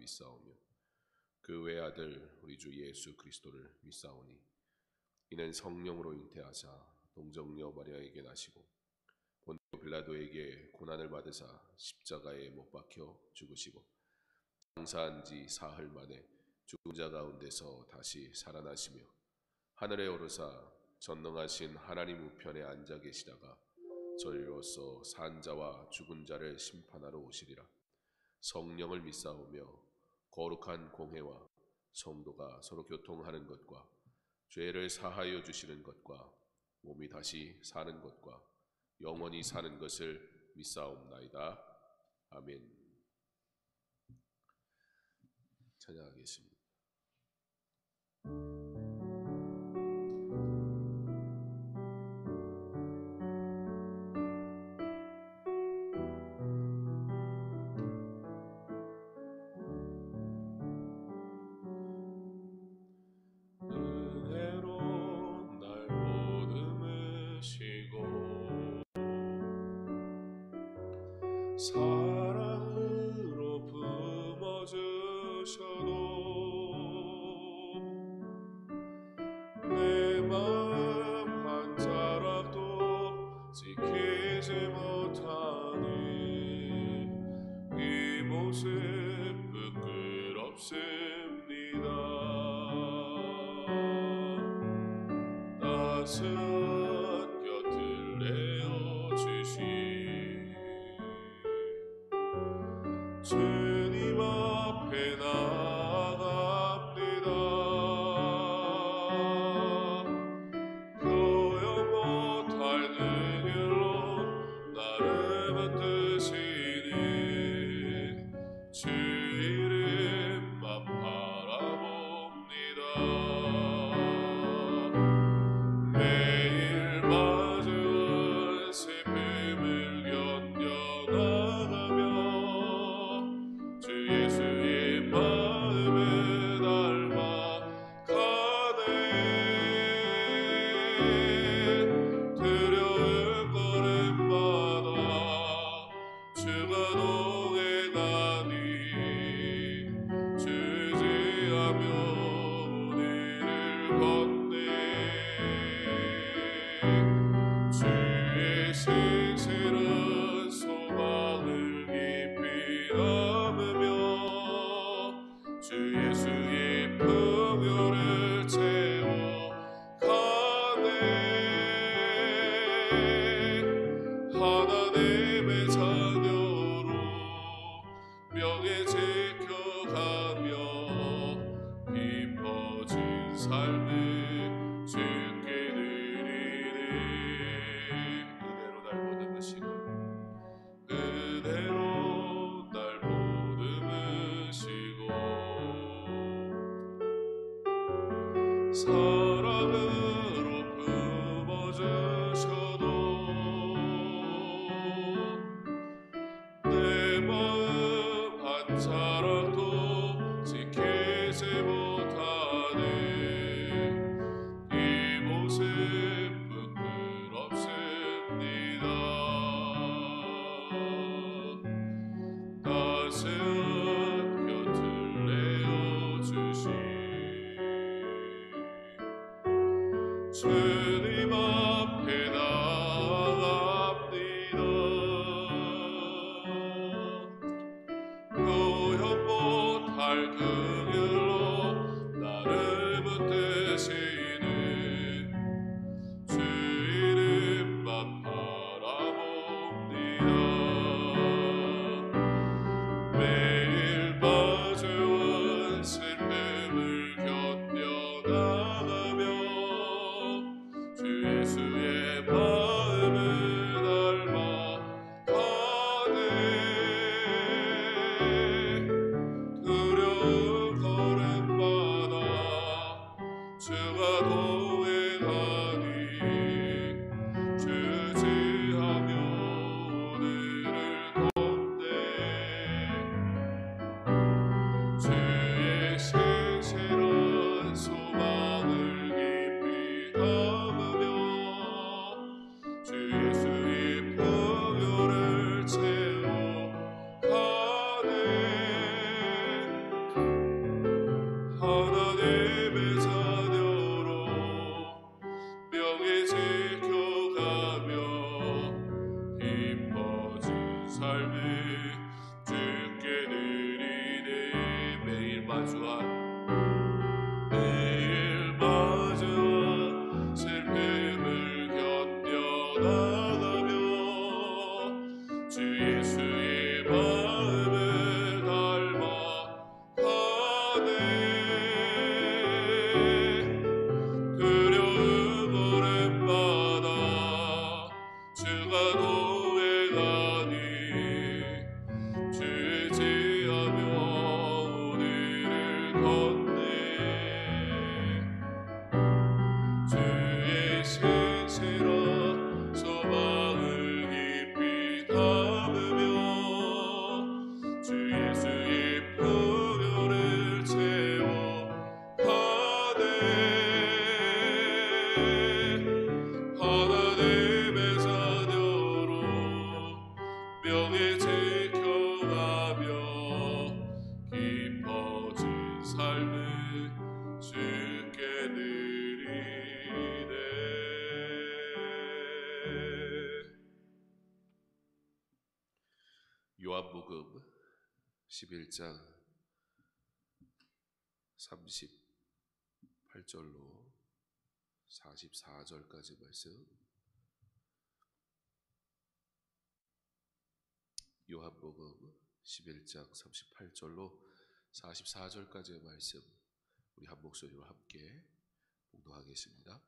믿사오며 그 외아들 우리 주 예수 그리스도를 믿사오니 이는 성령으로 잉태하사 동정녀 마리아에게 나시고 본디오 빌라도에게 고난을 받으사 십자가에 못 박혀 죽으시고 장사한 지 사흘 만에 죽은 자 가운데서 다시 살아나시며 하늘에 오르사 전능하신 하나님 우편에 앉아 계시다가 저희로서 산 자와 죽은 자를 심판하러 오시리라. 성령을 믿사오며 거룩한 공회와 성도가 서로 교통하는 것과 죄를 사하여 주시는 것과 몸이 다시 사는 것과 영원히 사는 것을 믿사옵나이다. 아멘. 찬양하겠습니다. 사랑으로 품어주셔도 내 마음 한 자락도 지키지 못하니 이 모습 부끄럽습니다. 따스한 곁을 내어주시 주님 앞에 나아갑니다. 표현 못할 그 길로 나를 붙드시니 주 이름만 바라봅니다. 매일 마주한 슬픔을 견뎌나가며 예수의 마음을 닮아 가네. 두려운 걸음마다 주가 동해 가니 주지하며 우리를 건네. 주의 신실한 소망을 깊이 담으며 주 예수의 풍요를 채워 가네. 하나님의 자녀로 명예 지켜가며 깊어진 삶을 주께 드리네. 그대로 날 보듬으시고 그대로 날 보듬으시고 사랑으로 품어주셔도 내 마음 한 자락도 지키지 못하네. 이 모습 부끄럽습니다. 따스한 곁을 내어주시 주님 앞에 나아갑니다. 표현 못할 그 길로 나를 붙드시는 주 이름만 바라봅니다. 매일 마주한 슬픔을 견뎌나가며 주 예수의 마음을 닮아 가네. 두려움 마주한 매일 마주한 슬픔을 견뎌나가며 주 예수의 마음을 닮아 가네. 두려움 오랜마다 주가 노래하니 주 의지하며 오늘을 걷네. 주의 신실한 소망을 깊이 담으며 주 예수의 풍요를 채워 가네. 하나님의 자녀로 명예 지켜가며 깊어진 삶을 주께 드리네. 요한복음 11장 38절로 44절까지 말씀. 요한복음 11장 38절로 44절까지의 말씀 우리 한 목소리로 함께 봉독하겠습니다.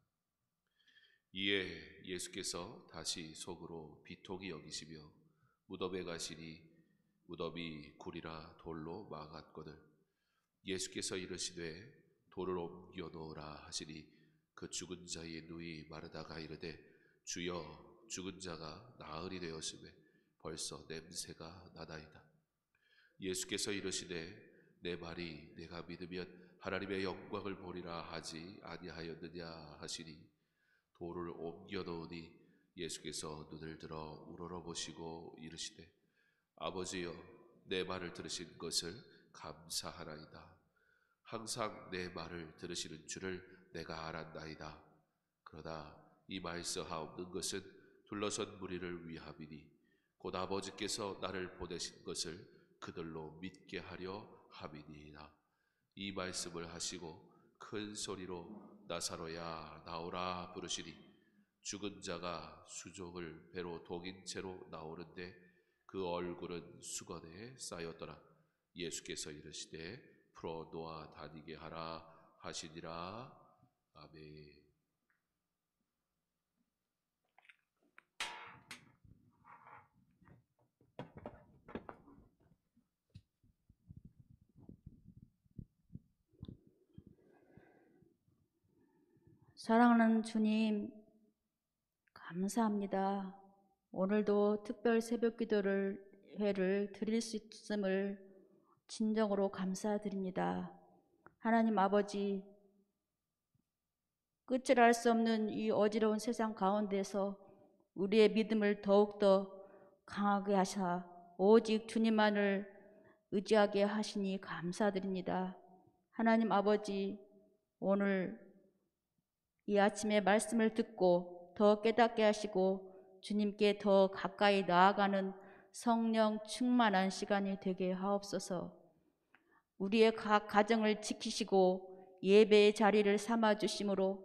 이에 예수께서 다시 속으로 비통히 여기시며 무덤에 가시니 무덤이 굴이라 돌로 막았거늘 예수께서 이르시되 돌을 옮겨 놓으라 하시니 그 죽은 자의 누이 마르다가 이르되 주여 죽은 자가 나흘이 되었으매 벌써 냄새가 나나이다. 예수께서 이르시되 내 말이 내가 믿으면 하나님의 영광을 보리라 하지 아니하였느냐 하시니 돌을 옮겨 놓으니 예수께서 눈을 들어 우러러보시고 이르시되 아버지여 내 말을 들으신 것을 감사하나이다. 항상 내 말을 들으시는 줄을 내가 알았나이다. 그러나 이 말씀하옵는 것은 둘러선 무리를 위함이니 곧 아버지께서 나를 보내신 것을 그들로 믿게 하려 함이니이다. 이 말씀을 하시고 큰 소리로 나사로야 나오라 부르시니 죽은 자가 수족을 배로 독인 채로 나오는데 그 얼굴은 수건에 쌓였더라. 예수께서 이르시되 풀어 놓아 다니게 하라 하시니라. 아멘. 사랑하는 주님, 감사합니다. 오늘도 특별 새벽 기도를 회를 드릴 수 있음을 진정으로 감사드립니다. 하나님 아버지, 끝을 알 수 없는 이 어지러운 세상 가운데서 우리의 믿음을 더욱더 강하게 하사 오직 주님만을 의지하게 하시니 감사드립니다. 하나님 아버지, 오늘 이 아침에 말씀을 듣고 더 깨닫게 하시고 주님께 더 가까이 나아가는 성령 충만한 시간이 되게 하옵소서. 우리의 각 가정을 지키시고 예배의 자리를 삼아주심으로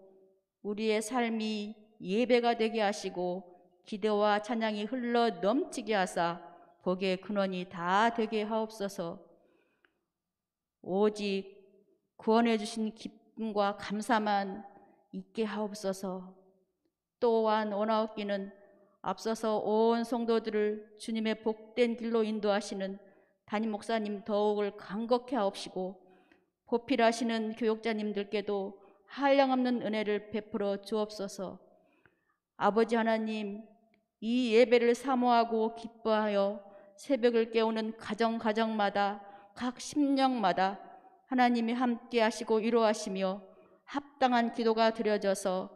우리의 삶이 예배가 되게 하시고 기도와 찬양이 흘러 넘치게 하사 복의 근원이 다 되게 하옵소서. 오직 구원해 주신 기쁨과 감사만 있게 하옵소서. 또한 원하옵기는 앞서서 온 성도들을 주님의 복된 길로 인도하시는 담임 목사님 더욱을 간곡히 하옵시고 보필하시는 교육자님들께도 한량없는 은혜를 베풀어 주옵소서. 아버지 하나님, 이 예배를 사모하고 기뻐하여 새벽을 깨우는 가정마다 각 심령마다 하나님이 함께 하시고 위로하시며 합당한 기도가 드려져서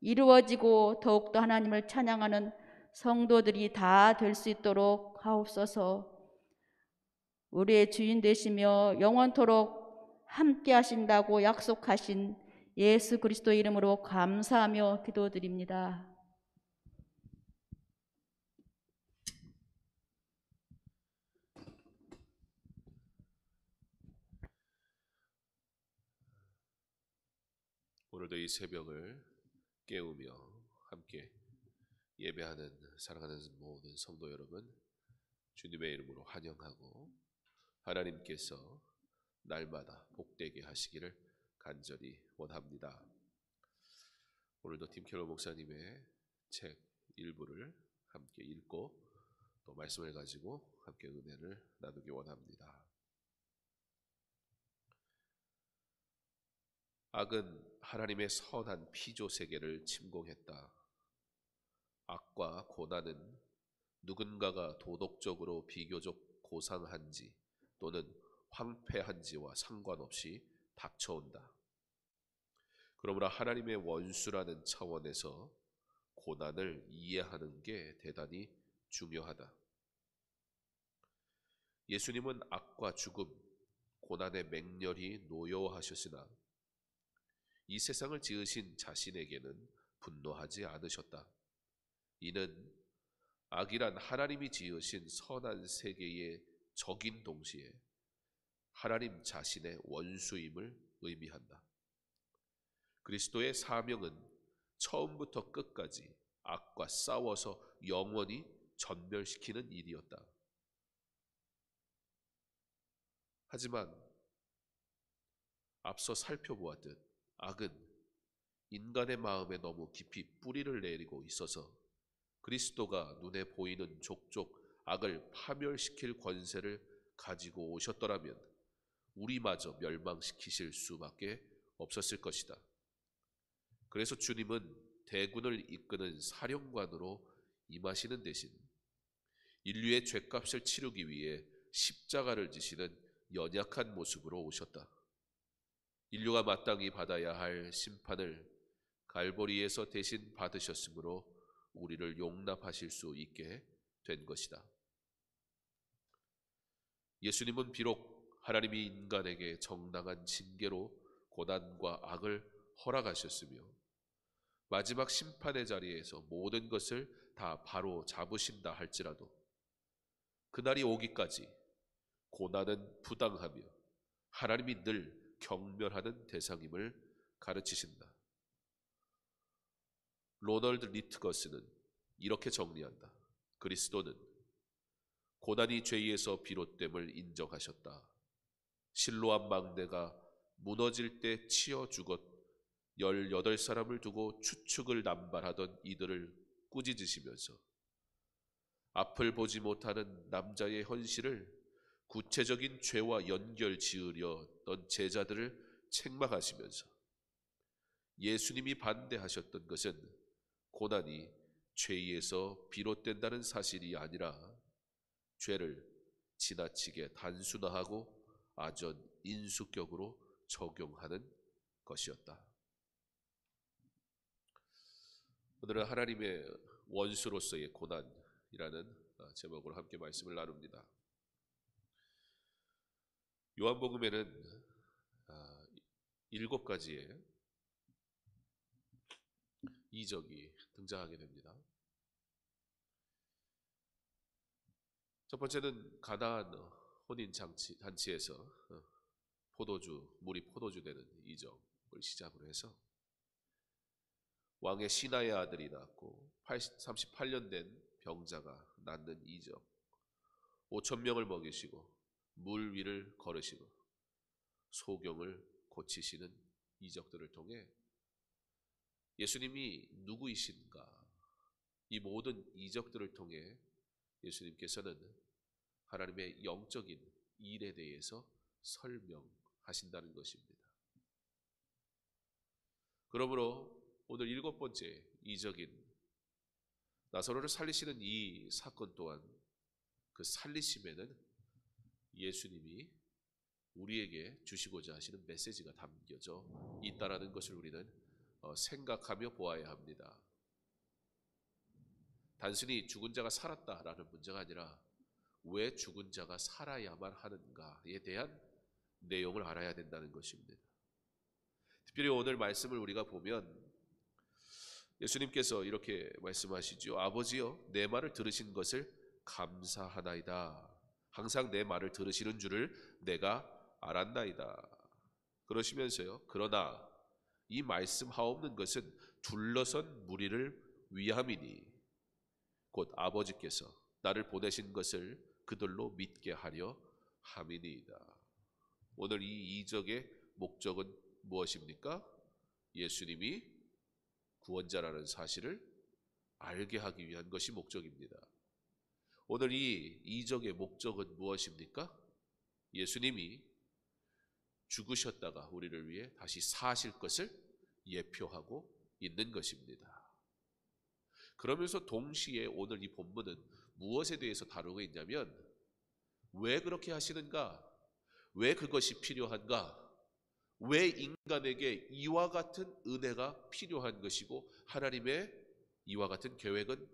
이루어지고 더욱더 하나님을 찬양하는 성도들이 다 될 수 있도록 하옵소서. 우리의 주인 되시며 영원토록 함께 하신다고 약속하신 예수 그리스도 이름으로 감사하며 기도드립니다. 오늘도 이 새벽을 깨우며 함께 예배하는 사랑하는 모든 성도 여러분, 주님의 이름으로 환영하고 하나님께서 날마다 복되게 하시기를 간절히 원합니다. 오늘도 팀켈러 목사님의 책 일부를 함께 읽고 또 말씀을 가지고 함께 은혜를 나누기 원합니다. 악은 하나님의 선한 피조 세계를 침공했다. 악과 고난은 누군가가 도덕적으로 비교적 고상한지 또는 황폐한지와 상관없이 닥쳐온다. 그러므로 하나님의 원수라는 차원에서 고난을 이해하는 게 대단히 중요하다. 예수님은 악과 죽음, 고난의 맹렬히 노여워하셨으나 이 세상을 지으신 자신에게는 분노하지 않으셨다. 이는 악이란 하나님이 지으신 선한 세계의 적인 동시에 하나님 자신의 원수임을 의미한다. 그리스도의 사명은 처음부터 끝까지 악과 싸워서 영원히 전멸시키는 일이었다. 하지만 앞서 살펴보았듯 악은 인간의 마음에 너무 깊이 뿌리를 내리고 있어서 그리스도가 눈에 보이는 족족 악을 파멸시킬 권세를 가지고 오셨더라면 우리마저 멸망시키실 수밖에 없었을 것이다. 그래서 주님은 대군을 이끄는 사령관으로 임하시는 대신 인류의 죄값을 치르기 위해 십자가를 지시는 연약한 모습으로 오셨다. 인류가 마땅히 받아야 할 심판을 갈보리에서 대신 받으셨으므로 우리를 용납하실 수 있게 된 것이다. 예수님은 비록 하나님이 인간에게 정당한 징계로 고난과 악을 허락하셨으며 마지막 심판의 자리에서 모든 것을 다 바로 잡으신다 할지라도 그날이 오기까지 고난은 부당하며 하나님이 늘 경멸하는 대상임을 가르치신다. 로널드 리트거스는 이렇게 정리한다. 그리스도는 고난이 죄에서 비롯됨을 인정하셨다. 실로암 망대가 무너질 때 치어 죽었 18사람을 두고 추측을 남발하던 이들을 꾸짖으시면서 앞을 보지 못하는 남자의 현실을 구체적인 죄와 연결 지으려던 제자들을 책망하시면서 예수님이 반대하셨던 것은 고난이 죄에서 비롯된다는 사실이 아니라 죄를 지나치게 단순화하고 아전 인수격으로 적용하는 것이었다. 오늘은 하나님의 원수로서의 고난이라는 제목으로 함께 말씀을 나눕니다. 요한복음에는 7가지의 이적이 등장하게 됩니다. 첫 번째는 가나안 혼인 잔치에서 물이 포도주 되는 이적을 시작으로 해서 왕의 신하의 아들이 낳고 38년 된 병자가 낳는 이적, 5,000명을 먹이시고 물 위를 걸으시고 소경을 고치시는 이적들을 통해 예수님이 누구이신가, 이 모든 이적들을 통해 예수님께서는 하나님의 영적인 일에 대해서 설명하신다는 것입니다. 그러므로 오늘 7번째 이적인 나사로를 살리시는 이 사건 또한 그 살리심에는 예수님이 우리에게 주시고자 하시는 메시지가 담겨져 있다는 것을 우리는 생각하며 보아야 합니다. 단순히 죽은 자가 살았다라는 문제가 아니라 왜 죽은 자가 살아야만 하는가에 대한 내용을 알아야 된다는 것입니다. 특별히 오늘 말씀을 우리가 보면 예수님께서 이렇게 말씀하시죠. 아버지여, 내 말을 들으신 것을 감사하나이다. 항상 내 말을 들으시는 줄을 내가 알았나이다. 그러시면서요, 그러나 이 말씀 하옵는 것은 둘러선 무리를 위함이니 곧 아버지께서 나를 보내신 것을 그들로 믿게 하려 함이니이다. 오늘 이 이적의 목적은 무엇입니까? 예수님이 구원자라는 사실을 알게 하기 위한 것이 목적입니다. 오늘 이 이적의 목적은 무엇입니까? 예수님이 죽으셨다가 우리를 위해 다시 사실 것을 예표하고 있는 것입니다. 그러면서 동시에 오늘 이 본문은 무엇에 대해서 다루고 있냐면, 왜 그렇게 하시는가? 왜 그것이 필요한가? 왜 인간에게 이와 같은 은혜가 필요한 것이고 하나님의 이와 같은 계획은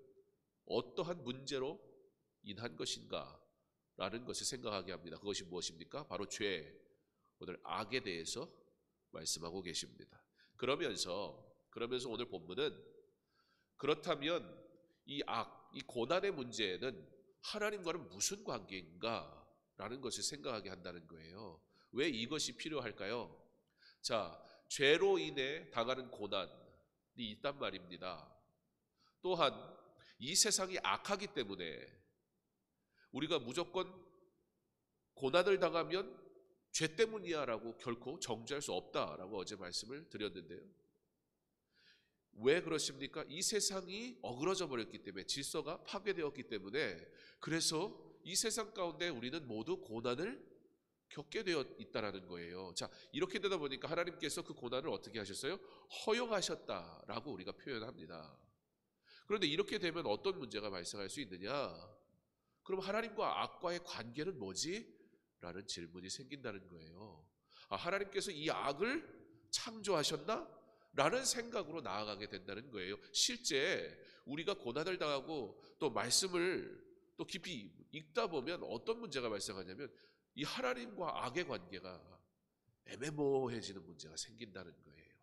어떠한 문제로 인한 것인가? 라는 것을 생각하게 합니다. 그것이 무엇입니까? 바로 죄, 오늘 악에 대해서 말씀하고 계십니다. 그러면서 오늘 본문은 그렇다면 이 악, 이 고난의 문제는 하나님과는 무슨 관계인가? 라는 것을 생각하게 한다는 거예요. 왜 이것이 필요할까요? 자, 죄로 인해 당하는 고난이 있단 말입니다. 또한 이 세상이 악하기 때문에 우리가 무조건 고난을 당하면 죄 때문이야 라고 결코 정죄할 수 없다라고 어제 말씀을 드렸는데요. 왜 그렇습니까? 이 세상이 어그러져 버렸기 때문에, 질서가 파괴되었기 때문에, 그래서 이 세상 가운데 우리는 모두 고난을 겪게 되어 있다라는 거예요. 자, 이렇게 되다 보니까 하나님께서 그 고난을 어떻게 하셨어요? 허용하셨다라고 우리가 표현합니다. 그런데 이렇게 되면 어떤 문제가 발생할 수 있느냐? 그럼 하나님과 악과의 관계는 뭐지? 라는 질문이 생긴다는 거예요. 하나님께서 이 악을 창조하셨나? 라는 생각으로 나아가게 된다는 거예요. 실제 우리가 고난을 당하고 또 말씀을 또 깊이 읽다 보면 어떤 문제가 발생하냐면, 이 하나님과 악의 관계가 애매모호해지는 문제가 생긴다는 거예요.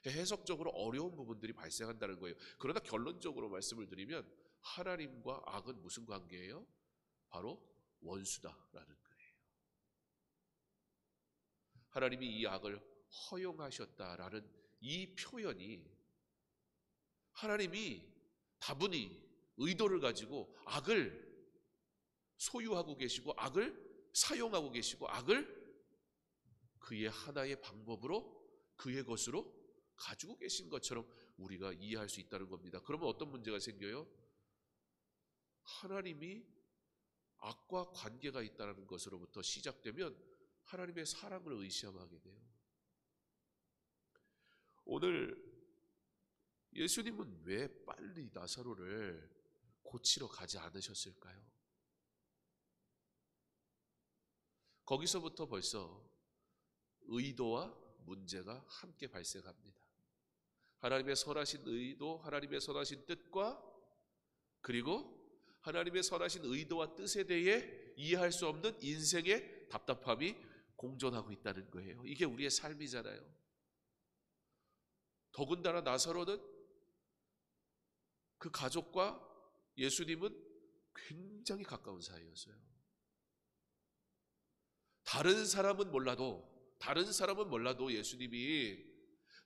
해석적으로 어려운 부분들이 발생한다는 거예요. 그러나 결론적으로 말씀을 드리면 하나님과 악은 무슨 관계예요? 바로 원수다라는 거예요. 하나님이 이 악을 허용하셨다라는 이 표현이, 하나님이 다분히 의도를 가지고 악을 소유하고 계시고 악을 사용하고 계시고 악을 그의 하나의 방법으로 그의 것으로 가지고 계신 것처럼 우리가 이해할 수 있다는 겁니다. 그러면 어떤 문제가 생겨요? 하나님이 악과 관계가 있다는 것으로부터 시작되면 하나님의 사랑을 의심하게 돼요. 오늘 예수님은 왜 빨리 나사로를 고치러 가지 않으셨을까요? 거기서부터 벌써 의도와 문제가 함께 발생합니다. 하나님의 선하신 의도, 하나님의 선하신 뜻과, 그리고 하나님의 선하신 의도와 뜻에 대해 이해할 수 없는 인생의 답답함이 공존하고 있다는 거예요. 이게 우리의 삶이잖아요. 더군다나 나사로는, 그 가족과 예수님은 굉장히 가까운 사이였어요. 다른 사람은 몰라도 예수님이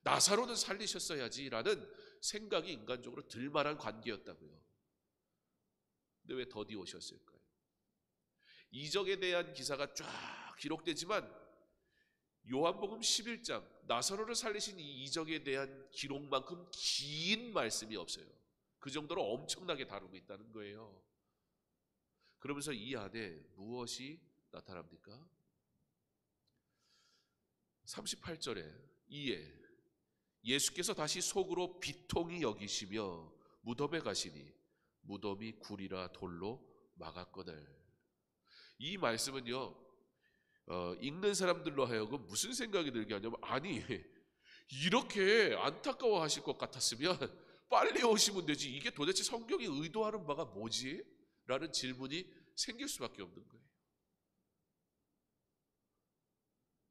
나사로는 살리셨어야지라는 생각이 인간적으로 들만한 관계였다고요. 근데 왜 더디 오셨을까요? 이적에 대한 기사가 쫙 기록되지만 요한복음 11장 나사로를 살리신 이 이적에 대한 기록만큼 긴 말씀이 없어요. 그 정도로 엄청나게 다루고 있다는 거예요. 그러면서 이 안에 무엇이 나타납니까? 38절에 이에 예수께서 다시 속으로 비통히 여기시며 무덤에 가시니 무덤이 굴이라 돌로 막았거늘. 이 말씀은요, 읽는 사람들로 하여금 무슨 생각이 들게 하냐면, 아니 이렇게 안타까워하실 것 같았으면 빨리 오시면 되지, 이게 도대체 성경이 의도하는 바가 뭐지? 라는 질문이 생길 수밖에 없는 거예요.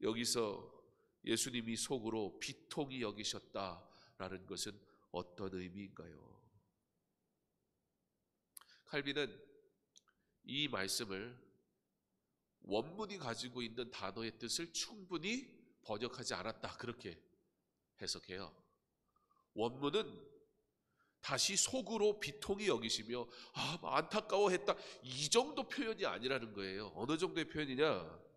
여기서 예수님이 속으로 비통히 여기셨다라는 것은 어떤 의미인가요? 칼빈은 이 말씀을 원문이 가지고 있는 단어의 뜻을 충분히 번역하지 않았다, 그렇게 해석해요. 원문은 다시 속으로 비통히 여기시며 안타까워했다, 이 정도 표현이 아니라는 거예요. 어느 정도의 표현이냐?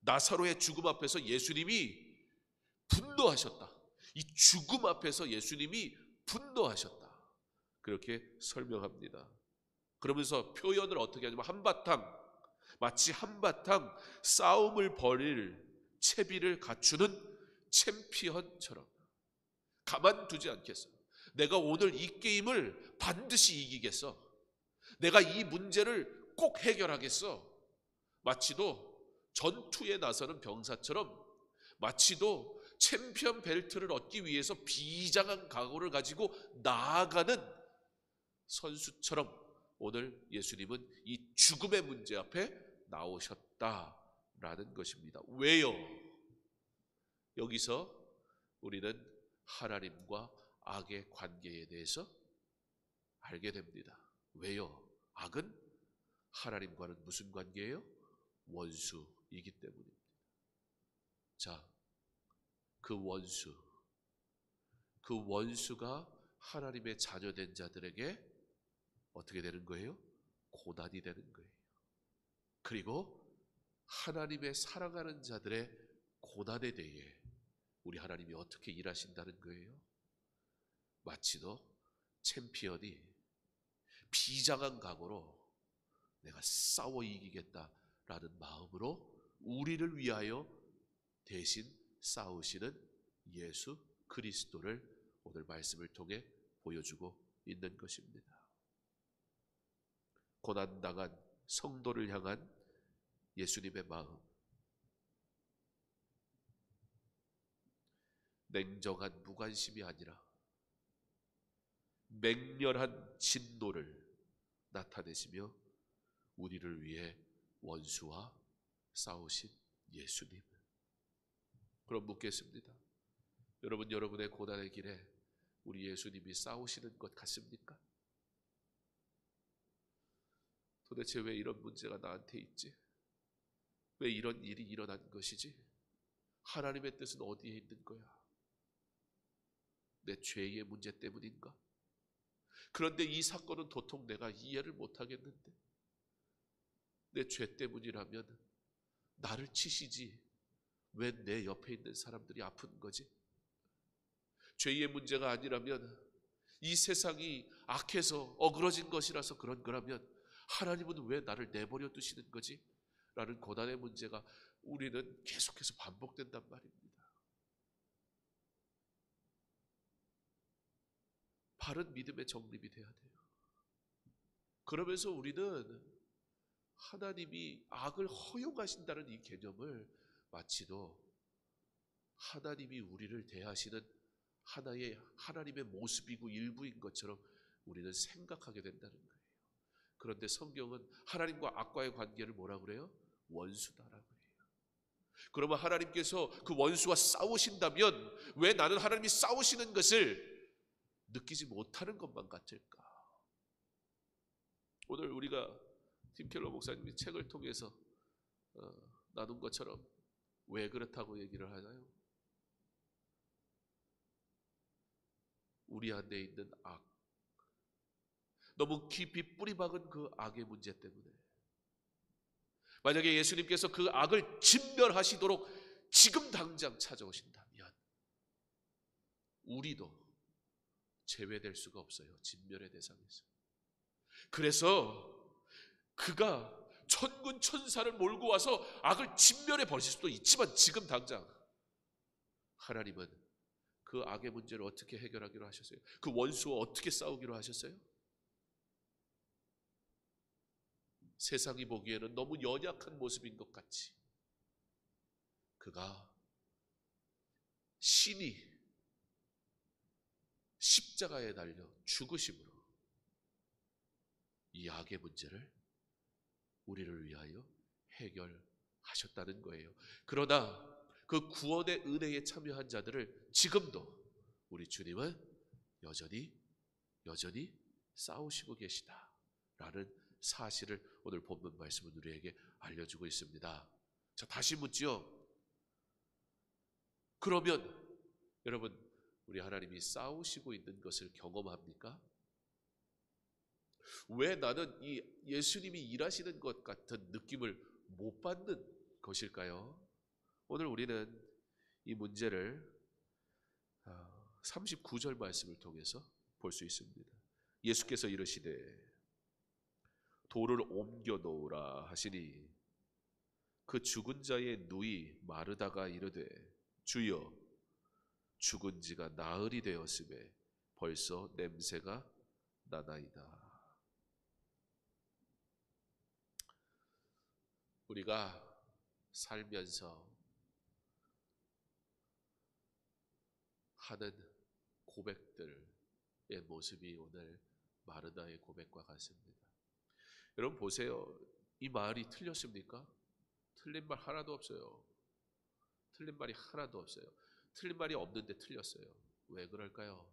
나사로의 죽음 앞에서 예수님이 분노하셨다. 이 죽음 앞에서 예수님이 분노하셨다. 그렇게 설명합니다. 그러면서 표현을 어떻게 하냐면 마치 한바탕 싸움을 벌일 채비를 갖추는 챔피언처럼 가만두지 않겠어. 내가 오늘 이 게임을 반드시 이기겠어. 내가 이 문제를 꼭 해결하겠어. 마치도 전투에 나서는 병사처럼, 마치도 챔피언 벨트를 얻기 위해서 비장한 각오를 가지고 나아가는 선수처럼 오늘 예수님은 이 죽음의 문제 앞에 나오셨다라는 것입니다. 왜요? 여기서 우리는 하나님과 악의 관계에 대해서 알게 됩니다. 왜요? 악은 하나님과는 무슨 관계예요? 원수이기 때문입니다. 자, 그 원수가 하나님의 자녀된 자들에게 어떻게 되는 거예요? 고난이 되는 거예요. 그리고 하나님의 사랑하는 자들의 고난에 대해 우리 하나님이 어떻게 일하신다는 거예요? 마치도 챔피언이 비장한 각오로 내가 싸워 이기겠다라는 마음으로 우리를 위하여 대신 싸우시는 예수 그리스도를 오늘 말씀을 통해 보여주고 있는 것입니다. 고난당한 성도를 향한 예수님의 마음, 냉정한 무관심이 아니라 맹렬한 진노를 나타내시며 우리를 위해 원수와 싸우신 예수님. 그럼 묻겠습니다. 여러분, 여러분의 고난의 길에 우리 예수님이 싸우시는 것 같습니까? 도대체 왜 이런 문제가 나한테 있지? 왜 이런 일이 일어난 것이지? 하나님의 뜻은 어디에 있는 거야? 내 죄의 문제 때문인가? 그런데 이 사건은 도통 내가 이해를 못하겠는데, 내 죄 때문이라면 나를 치시지 왜 내 옆에 있는 사람들이 아픈 거지? 죄의 문제가 아니라면, 이 세상이 악해서 어그러진 것이라서 그런 거라면 하나님은 왜 나를 내버려 두시는 거지? 라는 고난의 문제가 우리는 계속해서 반복된단 말입니다. 바른 믿음의 정립이 돼야 돼요. 그러면서 우리는 하나님이 악을 허용하신다는 이 개념을 마치도 하나님이 우리를 대하시는 하나의 하나님의 모습이고 일부인 것처럼 우리는 생각하게 된다는 거예요. 그런데 성경은 하나님과 악과의 관계를 뭐라 그래요? 원수다라고 해요. 그러면 하나님께서 그 원수와 싸우신다면 왜 나는 하나님이 싸우시는 것을 느끼지 못하는 것만 같을까? 오늘 우리가 팀 켈러 목사님이 책을 통해서 나눈 것처럼 왜 그렇다고 얘기를 하나요? 우리 안에 있는 악, 너무 깊이 뿌리박은 그 악의 문제 때문에, 만약에 예수님께서 그 악을 진멸하시도록 지금 당장 찾아오신다면 우리도 제외될 수가 없어요. 진멸의 대상에서. 그래서 그가 천군 천사를 몰고 와서 악을 진멸해 버릴 수도 있지만 지금 당장 하나님은 그 악의 문제를 어떻게 해결하기로 하셨어요? 그 원수와 어떻게 싸우기로 하셨어요? 세상이 보기에는 너무 연약한 모습인 것 같이 그가 신이 십자가에 달려 죽으심으로 이 악의 문제를 우리를 위하여 해결하셨다는 거예요. 그러나 그 구원의 은혜에 참여한 자들을 지금도 우리 주님은 여전히 싸우시고 계시다라는 사실을 오늘 본문 말씀은 우리에게 알려주고 있습니다. 자, 다시 묻지요. 그러면 여러분, 우리 하나님이 싸우시고 있는 것을 경험합니까? 왜 나는 이 예수님이 일하시는 것 같은 느낌을 못 받는 것일까요? 오늘 우리는 이 문제를 39절 말씀을 통해서 볼 수 있습니다. 예수께서 이르시되 돌을 옮겨 놓으라 하시니 그 죽은 자의 누이 마르다가 이르되 주여 죽은 지가 나흘이 되었음에 벌써 냄새가 나나이다. 우리가 살면서 하는 고백들의 모습이 오늘 마르다의 고백과 같습니다. 여러분 보세요. 이 말이 틀렸습니까? 틀린 말 하나도 없어요. 틀린 말이 하나도 없어요. 틀린 말이 없는데 틀렸어요. 왜 그럴까요?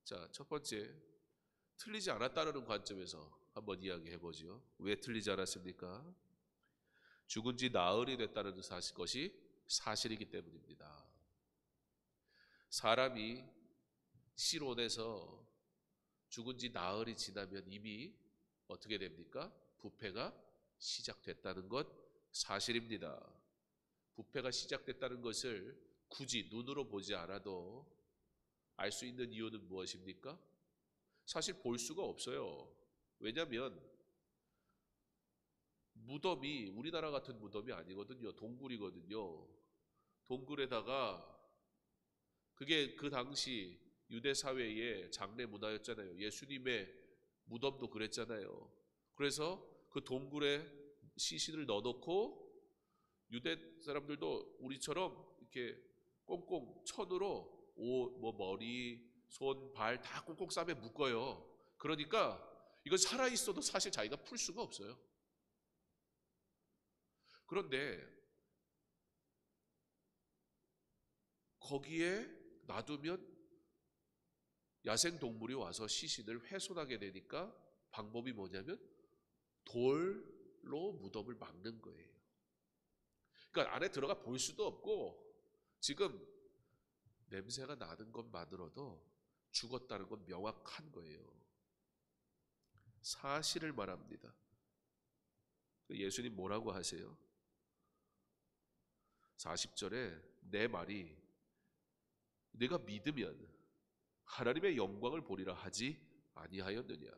자, 첫 번째, 틀리지 않았다는 관점에서 한번 이야기해 보죠. 왜 틀리지 않았습니까? 죽은 지 나흘이 됐다는 것이 사실이기 때문입니다. 사람이 실온에서 죽은 지 나흘이 지나면 이미 어떻게 됩니까? 부패가 시작됐다는 것 사실입니다. 부패가 시작됐다는 것을 굳이 눈으로 보지 않아도 알 수 있는 이유는 무엇입니까? 사실 볼 수가 없어요. 왜냐하면 무덤이 우리나라 같은 무덤이 아니거든요. 동굴이거든요. 동굴에다가 그게 그 당시 유대 사회의 장례 문화였잖아요. 예수님의 무덤도 그랬잖아요. 그래서 그 동굴에 시신을 넣어놓고 유대 사람들도 우리처럼 이렇게 꽁꽁 천으로 머리, 손, 발 다 꽁꽁 싸매 묶어요. 그러니까 이건 살아있어도 사실 자기가 풀 수가 없어요. 그런데 거기에 놔두면 야생동물이 와서 시신을 훼손하게 되니까 방법이 뭐냐면 돌로 무덤을 막는 거예요. 그러니까 안에 들어가 볼 수도 없고 지금 냄새가 나는 것만으로도 죽었다는 건 명확한 거예요. 사실을 말합니다. 예수님 뭐라고 하세요? 40절에 내 말이 네가 믿으면 하나님의 영광을 보리라 하지 아니하였느냐.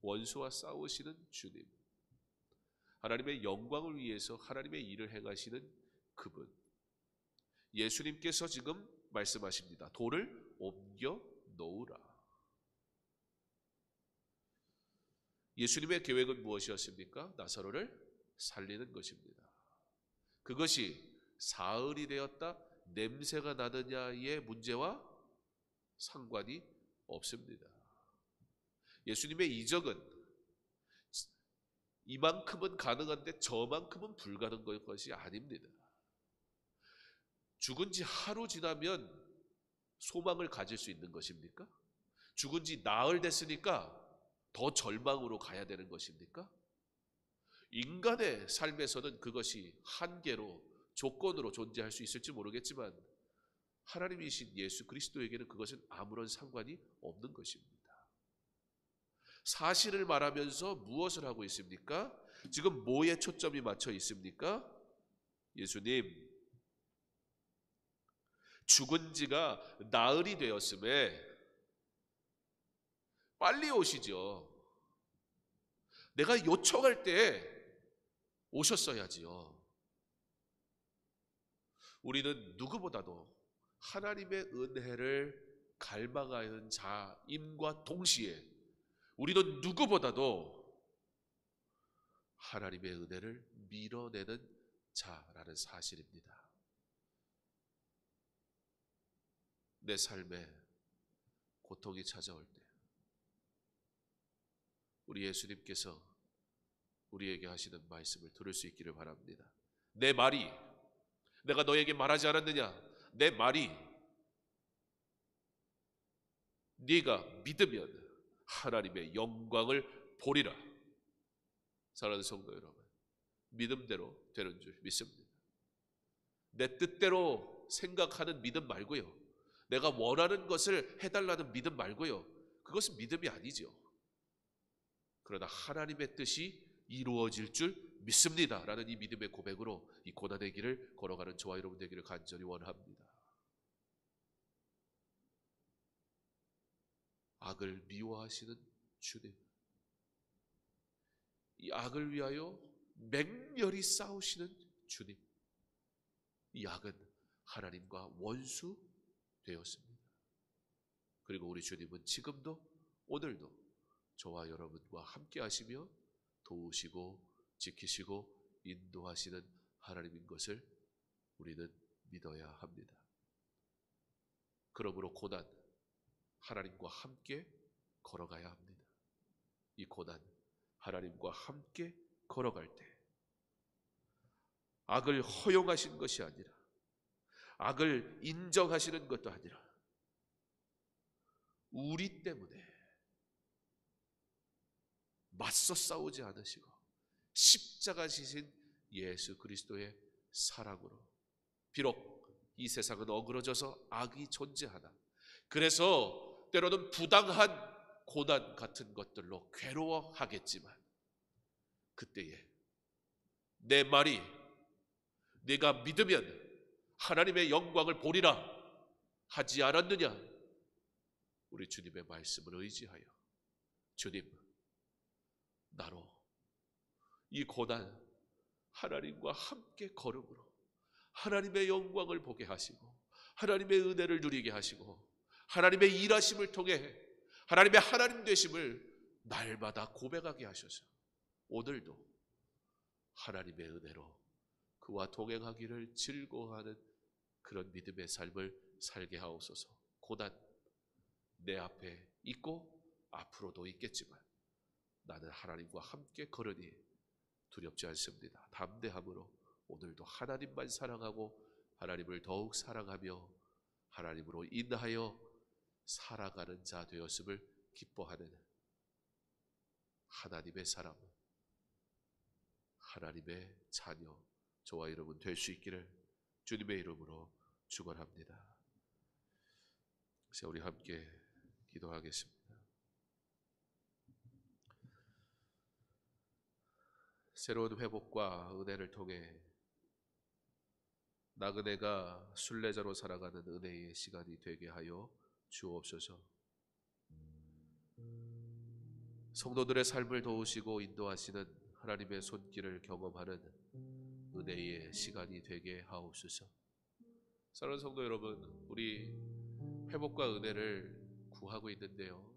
원수와 싸우시는 주님, 하나님의 영광을 위해서 하나님의 일을 행하시는 그분, 예수님께서 지금 말씀하십니다. 돌을 옮겨 놓으라. 예수님의 계획은 무엇이었습니까? 나사로를 살리는 것입니다. 그것이 사흘이 되었다 냄새가 나느냐의 문제와 상관이 없습니다. 예수님의 이적은 이만큼은 가능한데 저만큼은 불가능한 것이 아닙니다. 죽은 지 하루 지나면 소망을 가질 수 있는 것입니까? 죽은 지 나흘 됐으니까 더 절망으로 가야 되는 것입니까? 인간의 삶에서는 그것이 한계로 조건으로 존재할 수 있을지 모르겠지만 하나님이신 예수 그리스도에게는 그것은 아무런 상관이 없는 것입니다. 사실을 말하면서 무엇을 하고 있습니까? 지금 뭐에 초점이 맞춰 있습니까? 예수님, 죽은 지가 나흘이 되었음에 빨리 오시죠. 내가 요청할 때 오셨어야지요. 우리는 누구보다도 하나님의 은혜를 갈망하는 자임과 동시에 우리는 누구보다도 하나님의 은혜를 밀어내는 자라는 사실입니다. 내 삶에 고통이 찾아올 때 우리 예수님께서 우리에게 하시는 말씀을 들을 수 있기를 바랍니다. 내 말이 내가 너에게 말하지 않았느냐? 내 말이 네가 믿으면 하나님의 영광을 보리라. 사랑하는 성도 여러분, 믿음대로 되는 줄 믿습니다. 내 뜻대로 생각하는 믿음 말고요. 내가 원하는 것을 해달라는 믿음 말고요. 그것은 믿음이 아니죠. 그러나 하나님의 뜻이 이루어질 줄 믿습니다 라는 이 믿음의 고백으로 이 고난의 길을 걸어가는 저와 여러분 되기를 간절히 원합니다. 악을 미워하시는 주님, 이 악을 위하여 맹렬히 싸우시는 주님, 이 악은 하나님과 원수 되었습니다. 그리고 우리 주님은 지금도 오늘도 저와 여러분과 함께 하시며 도우시고 지키시고 인도하시는 하나님인 것을 우리는 믿어야 합니다. 그러므로 고난, 하나님과 함께 걸어가야 합니다. 이 고난, 하나님과 함께 걸어갈 때 악을 허용하신 것이 아니라, 악을 인정하시는 것도 아니라, 우리 때문에 맞서 싸우지 않으시고 십자가 지신 예수 그리스도의 사랑으로, 비록 이 세상은 어그러져서 악이 존재하나, 그래서 때로는 부당한 고난 같은 것들로 괴로워하겠지만, 그때에 내 말이 네가 믿으면 하나님의 영광을 보리라 하지 않았느냐? 우리 주님의 말씀을 의지하여 주님, 나로 이 고난 하나님과 함께 걸음으로 하나님의 영광을 보게 하시고 하나님의 은혜를 누리게 하시고 하나님의 일하심을 통해 하나님의 하나님 되심을 날마다 고백하게 하셔서 오늘도 하나님의 은혜로 그와 동행하기를 즐거워하는 그런 믿음의 삶을 살게 하옵소서. 고난 내 앞에 있고 앞으로도 있겠지만 나는 하나님과 함께 걸으니 두렵지 않습니다. 담대함으로 오늘도 하나님만 사랑하고 하나님을 더욱 사랑하며 하나님으로 인하여 살아가는 자 되었음을 기뻐하는 하나님의 사람, 하나님의 자녀, 저와 여러분 될 수 있기를 주님의 이름으로 축원합니다. 우리 함께 기도하겠습니다. 새로운 회복과 은혜를 통해 나그네가 순례자로 살아가는 은혜의 시간이 되게 하여 주옵소서. 성도들의 삶을 도우시고 인도하시는 하나님의 손길을 경험하는 은혜의 시간이 되게 하옵소서. 사랑하는 성도 여러분, 우리 회복과 은혜를 구하고 있는데요,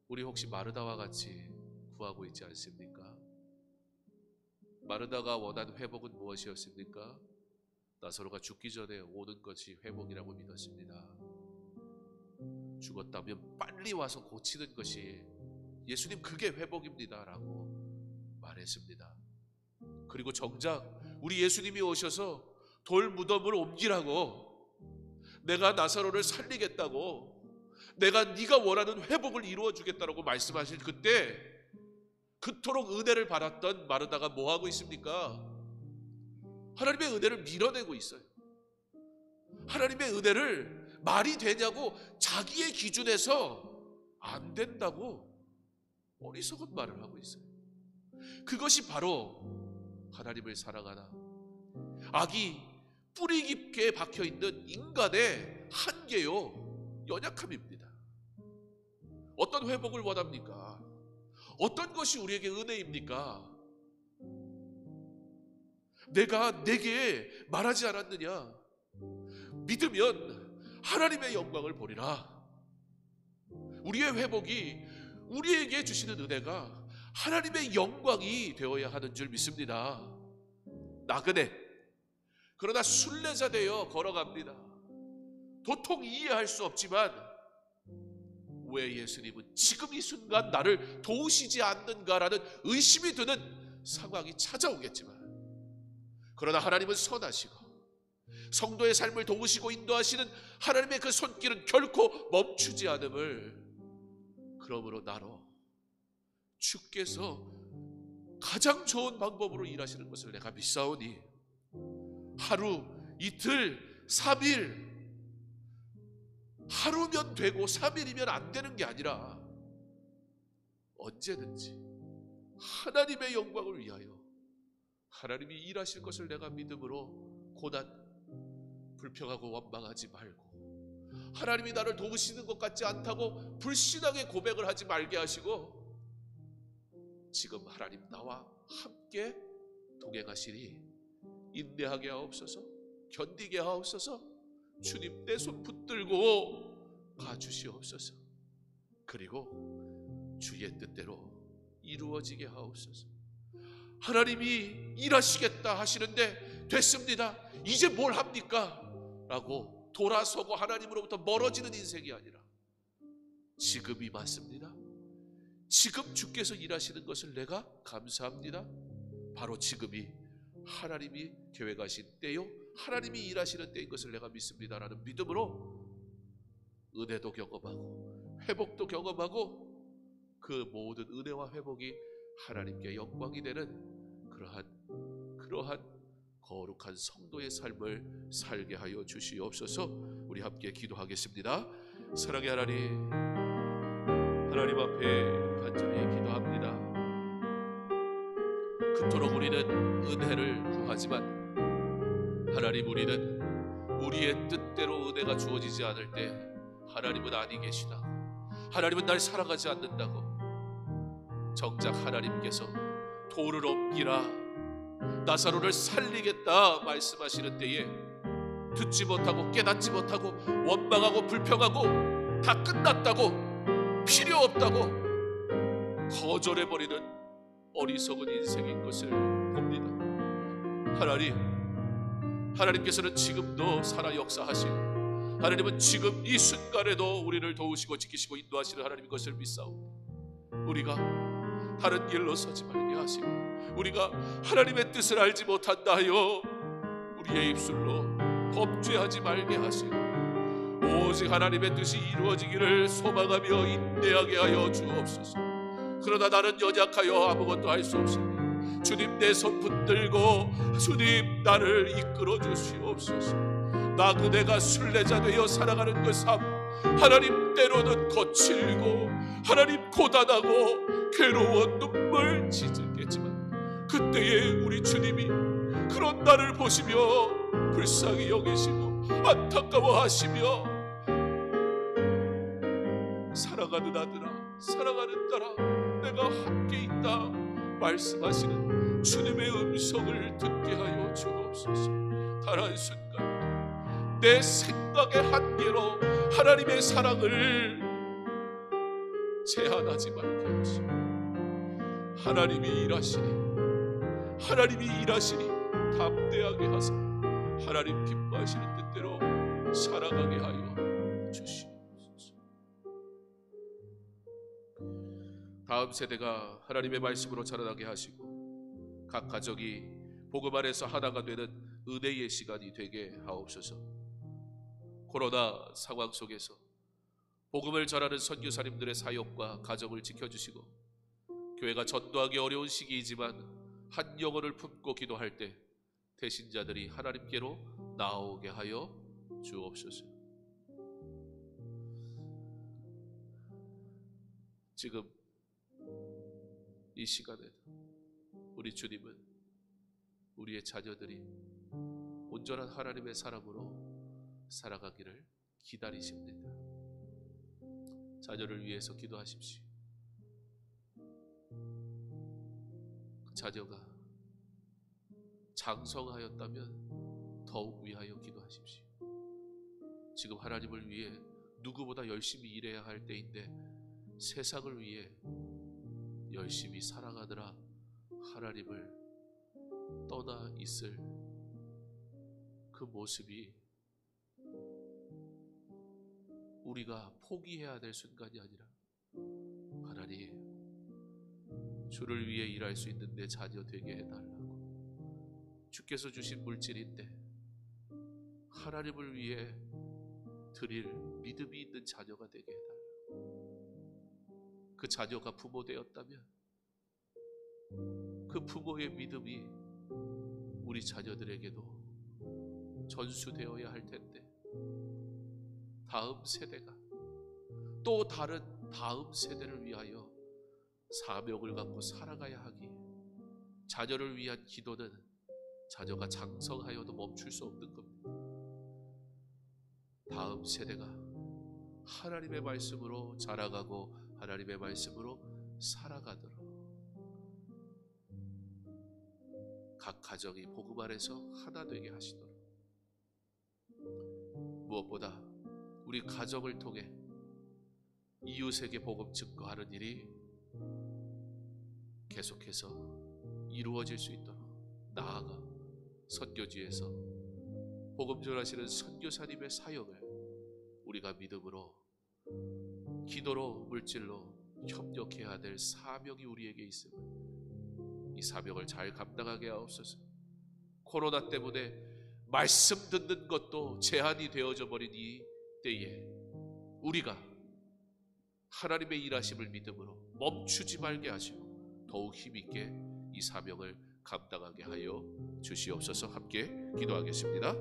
우리 혹시 마르다와 같이 구하고 있지 않습니까? 마르다가 원한 회복은 무엇이었습니까? 나사로가 죽기 전에 오는 것이 회복이라고 믿었습니다. 죽었다면 빨리 와서 고치는 것이 예수님 그게 회복입니다 라고 말했습니다. 그리고 정작 우리 예수님이 오셔서 돌 무덤을 옮기라고, 내가 나사로를 살리겠다고, 내가 네가 원하는 회복을 이루어 주겠다라고 말씀하실 그때 그토록 은혜를 받았던 마르다가 뭐하고 있습니까? 하나님의 은혜를 밀어내고 있어요. 하나님의 은혜를 말이 되냐고 자기의 기준에서 안 된다고 어리석은 말을 하고 있어요. 그것이 바로 하나님을 사랑하나 악이 뿌리 깊게 박혀있는 인간의 한계요 연약함입니다. 어떤 회복을 원합니까? 어떤 것이 우리에게 은혜입니까? 내가 내게 말하지 않았느냐? 믿으면 하나님의 영광을 보리라. 우리의 회복이, 우리에게 주시는 은혜가 하나님의 영광이 되어야 하는 줄 믿습니다. 나그네, 그러나 순례자 되어 걸어갑니다. 도통 이해할 수 없지만 왜 예수님은 지금 이 순간 나를 도우시지 않는가라는 의심이 드는 상황이 찾아오겠지만, 그러나 하나님은 선하시고 성도의 삶을 도우시고 인도하시는 하나님의 그 손길은 결코 멈추지 않음을, 그러므로 나로 주께서 가장 좋은 방법으로 일하시는 것을 내가 믿사오니 하루 이틀, 3일, 하루면 되고 3일이면 안 되는 게 아니라 언제든지 하나님의 영광을 위하여 하나님이 일하실 것을 내가 믿음으로 고난, 불평하고 원망하지 말고, 하나님이 나를 도우시는 것 같지 않다고 불신앙의 고백을 하지 말게 하시고, 지금 하나님 나와 함께 동행하시니 인내하게 하옵소서, 견디게 하옵소서, 주님 내 손 붙들고 가주시옵소서, 그리고 주의 뜻대로 이루어지게 하옵소서. 하나님이 일하시겠다 하시는데 됐습니다, 이제 뭘 합니까? 라고 돌아서고 하나님으로부터 멀어지는 인생이 아니라 지금이 맞습니다, 지금 주께서 일하시는 것을 내가 감사합니다, 바로 지금이 하나님이 계획하신 때요, 하나님이 일하시는 때인 것을 내가 믿습니다 라는 믿음으로 은혜도 경험하고 회복도 경험하고 그 모든 은혜와 회복이 하나님께 영광이 되는 그러한 거룩한 성도의 삶을 살게 하여 주시옵소서. 우리 함께 기도하겠습니다. 사랑의 하나님, 하나님 앞에 간절히 기도합니다. 그토록 우리는 은혜를 구하지만 하나님, 우리는 우리의 뜻대로 은혜가 주어지지 않을 때 하나님은 아니 계시다, 하나님은 날 사랑하지 않는다고 정작 하나님께서 돌을 옮기라, 나사로를 살리겠다 말씀하시는 때에 듣지 못하고 깨닫지 못하고 원망하고 불평하고 다 끝났다고, 필요 없다고 거절해버리는 어리석은 인생인 것을 봅니다. 하나님께서는 지금도 살아 역사하시고, 하나님은 지금 이 순간에도 우리를 도우시고 지키시고 인도하시는 하나님인 것을 믿사옵니다. 우리가 다른 길로 서지 말게 하시고, 우리가 하나님의 뜻을 알지 못한다 하여 우리의 입술로 범죄하지 말게 하시고, 오직 하나님의 뜻이 이루어지기를 소망하며 인내하게 하여 주옵소서. 그러나 나는 연약하여 아무것도 할 수 없으니 주님 내 손 붙들고 주님 나를 이끌어 주시옵소서. 나 그대가 순례자 되어 살아가는 그 삶, 하나님 때로는 거칠고 하나님 고단하고 괴로워 눈물 짖겠지만 그때에 우리 주님이 그런 나를 보시며 불쌍히 여기시고 안타까워하시며 사랑하는 아들아, 사랑하는 딸아, 내가 함께 있다 말씀하시는 주님의 음성을 듣게 하여 주옵소서. 단 한순간 내 생각의 한계로 하나님의 사랑을 제한하지 말게 하시고, 하나님이 일하시니 담대하게 하사 하나님 기뻐하시는 뜻대로 살아가게 하여 주시옵소서. 다음 세대가 하나님의 말씀으로 자라나게 하시고 각 가족이 복음 안에서 하나가 되는 은혜의 시간이 되게 하옵소서. 코로나 상황 속에서 복음을 전하는 선교사님들의 사역과 가정을 지켜주시고, 교회가 전도하기 어려운 시기이지만 한 영혼을 품고 기도할 때 대신자들이 하나님께로 나오게 하여 주옵소서. 지금 이 시간에 우리 주님은 우리의 자녀들이 온전한 하나님의 사람으로 살아가기를 기다리십니다. 자녀를 위해서 기도하십시오. 그 자녀가 장성하였다면 더욱 위하여 기도하십시오. 지금 하나님을 위해 누구보다 열심히 일해야 할 때인데 세상을 위해 열심히 살아가느라 하나님을 떠나 있을 그 모습이 우리가 포기해야 될 순간이 아니라, 하나님 주를 위해 일할 수 있는 내 자녀 되게 해달라고, 주께서 주신 물질인데 하나님을 위해 드릴 믿음이 있는 자녀가 되게 해달라고, 그 자녀가 부모 되었다면 그 부모의 믿음이 우리 자녀들에게도 전수되어야 할 텐데 다음 세대가 또 다른 다음 세대를 위하여 사명을 갖고 살아가야 하기에 자녀를 위한 기도는 자녀가 장성하여도 멈출 수 없는 겁니다. 다음 세대가 하나님의 말씀으로 자라가고 하나님의 말씀으로 살아가도록 각 가정이 복음 안에서 하나 되게 하시도록, 무엇보다 우리 가정을 통해 이웃에게 복음 증거하는 일이 계속해서 이루어질 수 있도록, 나아가 선교지에서 복음 전하시는 선교사님의 사역을 우리가 믿음으로, 기도로, 물질로 협력해야 될 사명이 우리에게 있음을, 이 사명을 잘 감당하게 하옵소서. 코로나 때문에 말씀 듣는 것도 제한이 되어져 버린 이 때에 우리가 하나님의 일하심을 믿음으로 멈추지 말게 하시고 더욱 힘있게 이 사명을 감당하게 하여 주시옵소서. 함께 기도하겠습니다.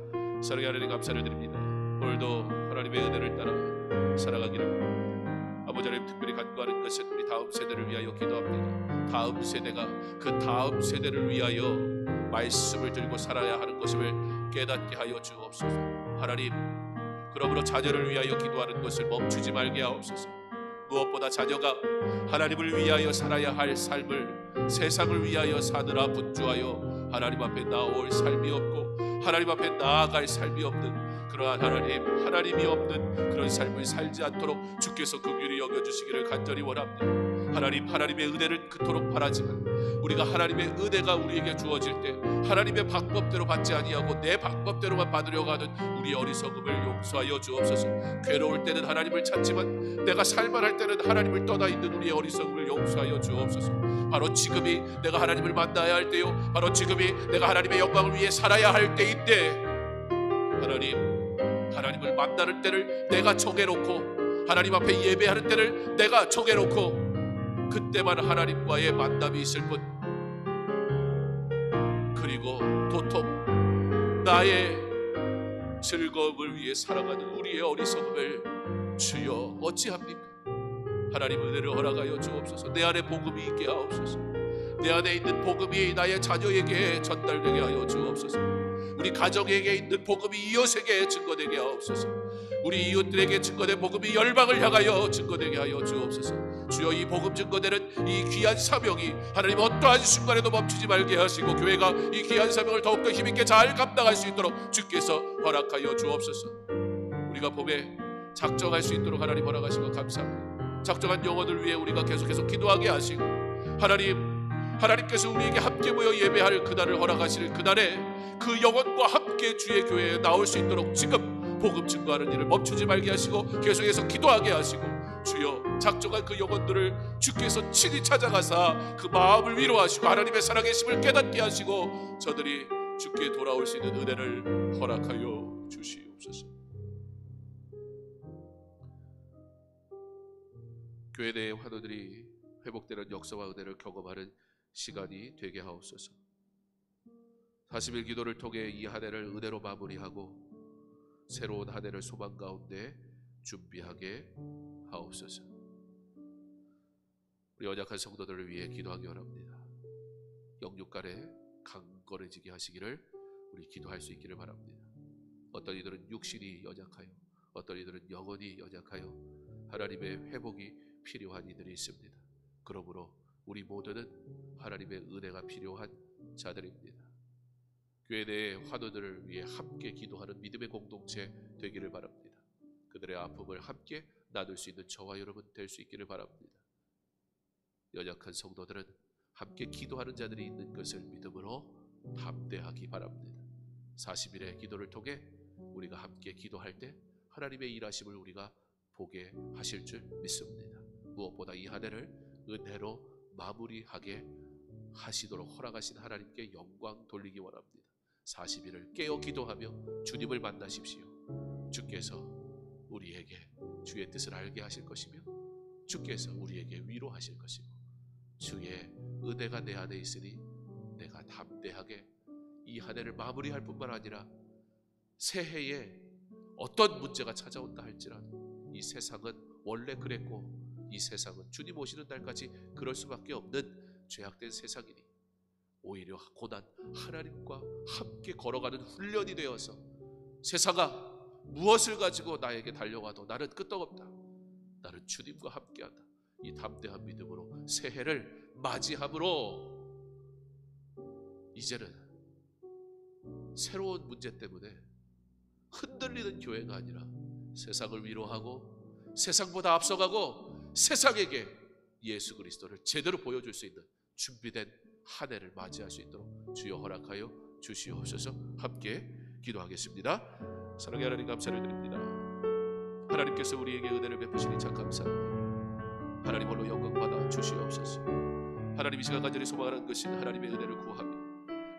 사랑의 하나님, 감사를 드립니다. 오늘도 하나님의 은혜를 따라 살아가기를 아버지 하나님 특별히 간구하는 것은 우리 다음 세대를 위하여 기도합니다. 다음 세대가 그 다음 세대를 위하여 말씀을 들고 살아야 하는 것임을 깨닫게 하여 주옵소서. 하나님, 그러므로 자녀를 위하여 기도하는 것을 멈추지 말게 하옵소서. 무엇보다 자녀가 하나님을 위하여 살아야 할 삶을 세상을 위하여 사느라 분주하여 하나님 앞에 나올 삶이 없고 하나님 앞에 나아갈 삶이 없는 그러한 하나님이 없는 그런 삶을 살지 않도록 주께서 긍휼히 여겨주시기를 간절히 원합니다. 하나님의 은혜는 그토록 바라지만 우리가 하나님의 은혜가 우리에게 주어질 때 하나님의 방법대로 받지 아니하고 내 방법대로만 받으려고 하는 우리의 어리석음을 용서하여 주옵소서. 괴로울 때는 하나님을 찾지만 내가 살만할 때는 하나님을 떠나 있는 우리의 어리석음을 용서하여 주옵소서. 바로 지금이 내가 하나님을 만나야 할 때요, 바로 지금이 내가 하나님의 영광을 위해 살아야 할 때인데 하나님을 만나는 때를 내가 정해놓고 하나님 앞에 예배하는 때를 내가 정해놓고 그때만 하나님과의 만남이 있을 뿐, 그리고 도통 나의 즐거움을 위해 살아가는 우리의 어리석음을 주여 어찌합니까? 하나님 은혜를 허락하여 주옵소서. 내 안에 복음이 있게 하옵소서. 내 안에 있는 복음이 나의 자녀에게 전달되게 하여 주옵소서. 우리 가정에게 있는 복음이 이웃에게 증거되게 하옵소서. 우리 이웃들에게 증거된 복음이 열방을 향하여 증거되게 하여 주옵소서. 주여, 이 복음 증거되는 이 귀한 사명이 하나님 어떠한 순간에도 멈추지 말게 하시고 교회가 이 귀한 사명을 더욱더 힘있게 잘 감당할 수 있도록 주께서 허락하여 주옵소서. 우리가 봄에 작정할 수 있도록 하나님 허락하시고 감사합니다. 작정한 영혼을 위해 우리가 계속해서 기도하게 하시고 하나님께서 우리에게 함께 모여 예배할 그날을 허락하실 그날에 그 영혼과 함께 주의 교회에 나올 수 있도록 지금 복음 증거하는 일을 멈추지 말게 하시고 계속해서 기도하게 하시고, 주여 작정한 그 영혼들을 주께서 친히 찾아가사 그 마음을 위로하시고 하나님의 살아계심을 깨닫게 하시고 저들이 주께 돌아올 수 있는 은혜를 허락하여 주시옵소서. 교회 내의 환우들이 회복되는 역사와 은혜를 경험하는 시간이 되게 하옵소서. 40일 기도를 통해 이 한 해를 은혜로 마무리하고 새로운 한 해를 소망 가운데 준비하게 하옵소서. 우리 연약한 성도들을 위해 기도하기 원합니다. 영육간에 강건해지게 하시기를 우리 기도할 수 있기를 바랍니다. 어떤 이들은 육신이 연약하여, 어떤 이들은 영혼이 연약하여 하나님의 회복이 필요한 이들이 있습니다. 그러므로 우리 모두는 하나님의 은혜가 필요한 자들입니다. 교회 내의 환우들을 위해 함께 기도하는 믿음의 공동체 되기를 바랍니다. 그들의 아픔을 함께 나눌 수 있는 저와 여러분 될 수 있기를 바랍니다. 연약한 성도들은 함께 기도하는 자들이 있는 것을 믿음으로 담대하기 바랍니다. 40일의 기도를 통해 우리가 함께 기도할 때 하나님의 일하심을 우리가 보게 하실 줄 믿습니다. 무엇보다 이 한 해를 은혜로 마무리하게 하시도록 허락하신 하나님께 영광 돌리기 원합니다. 40일을 깨어 기도하며 주님을 만나십시오. 주께서 우리에게 주의 뜻을 알게 하실 것이며 주께서 우리에게 위로하실 것이고 주의 은혜가 내 안에 있으니 내가 담대하게 이 한 해를 마무리할 뿐만 아니라 새해에 어떤 문제가 찾아온다 할지라도 이 세상은 원래 그랬고 이 세상은 주님 오시는 날까지 그럴 수밖에 없는 죄악된 세상이니 오히려 고난 하나님과 함께 걸어가는 훈련이 되어서 세상아 무엇을 가지고 나에게 달려와도 나는 끄떡없다, 나는 주님과 함께한다, 이 담대한 믿음으로 새해를 맞이함으로 이제는 새로운 문제 때문에 흔들리는 교회가 아니라 세상을 위로하고 세상보다 앞서가고 세상에게 예수 그리스도를 제대로 보여줄 수 있는 준비된 한 해를 맞이할 수 있도록 주여 허락하여 주시옵소서. 함께 기도하겠습니다. 사랑의 하나님 감사를 드립니다. 하나님께서 우리에게 은혜를 베푸시니 참 감사합니다. 하나님 홀로 영광 받아 주시옵소서. 하나님 이 시간 간절히 소망하는 것은 하나님의 은혜를 구하며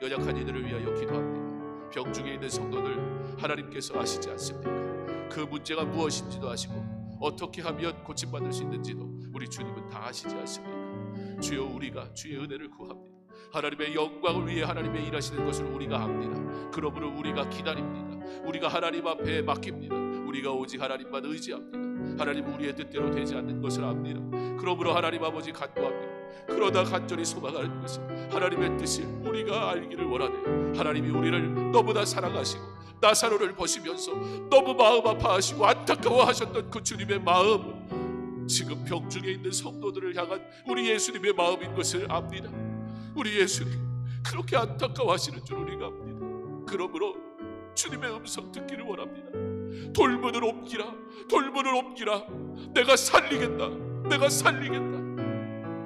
연약한 이들을 위하여 기도합니다. 병 중에 있는 성도들 하나님께서 아시지 않습니까? 그 문제가 무엇인지도 아시고 어떻게 하면 고침받을 수 있는지도 우리 주님은 다 아시지 않습니까? 주여 우리가 주의 은혜를 구합니다. 하나님의 영광을 위해 하나님의 일하시는 것을 우리가 압니다. 그러므로 우리가 기다립니다. 우리가 하나님 앞에 맡깁니다. 우리가 오직 하나님만 의지합니다. 하나님 우리의 뜻대로 되지 않는 것을 압니다. 그러므로 하나님 아버지 간구합니다. 그러나 간절히 소망하는 것은 하나님의 뜻을 우리가 알기를 원하네요. 하나님이 우리를 너무나 사랑하시고 나사로를 보시면서 너무 마음 아파하시고 안타까워하셨던 그 주님의 마음, 지금 병 중에 있는 성도들을 향한 우리 예수님의 마음인 것을 압니다. 우리 예수님 그렇게 안타까워하시는 줄 우리가 압니다. 그러므로 주님의 음성 듣기를 원합니다. 돌문을 옮기라, 돌문을 옮기라. 내가 살리겠다, 내가 살리겠다.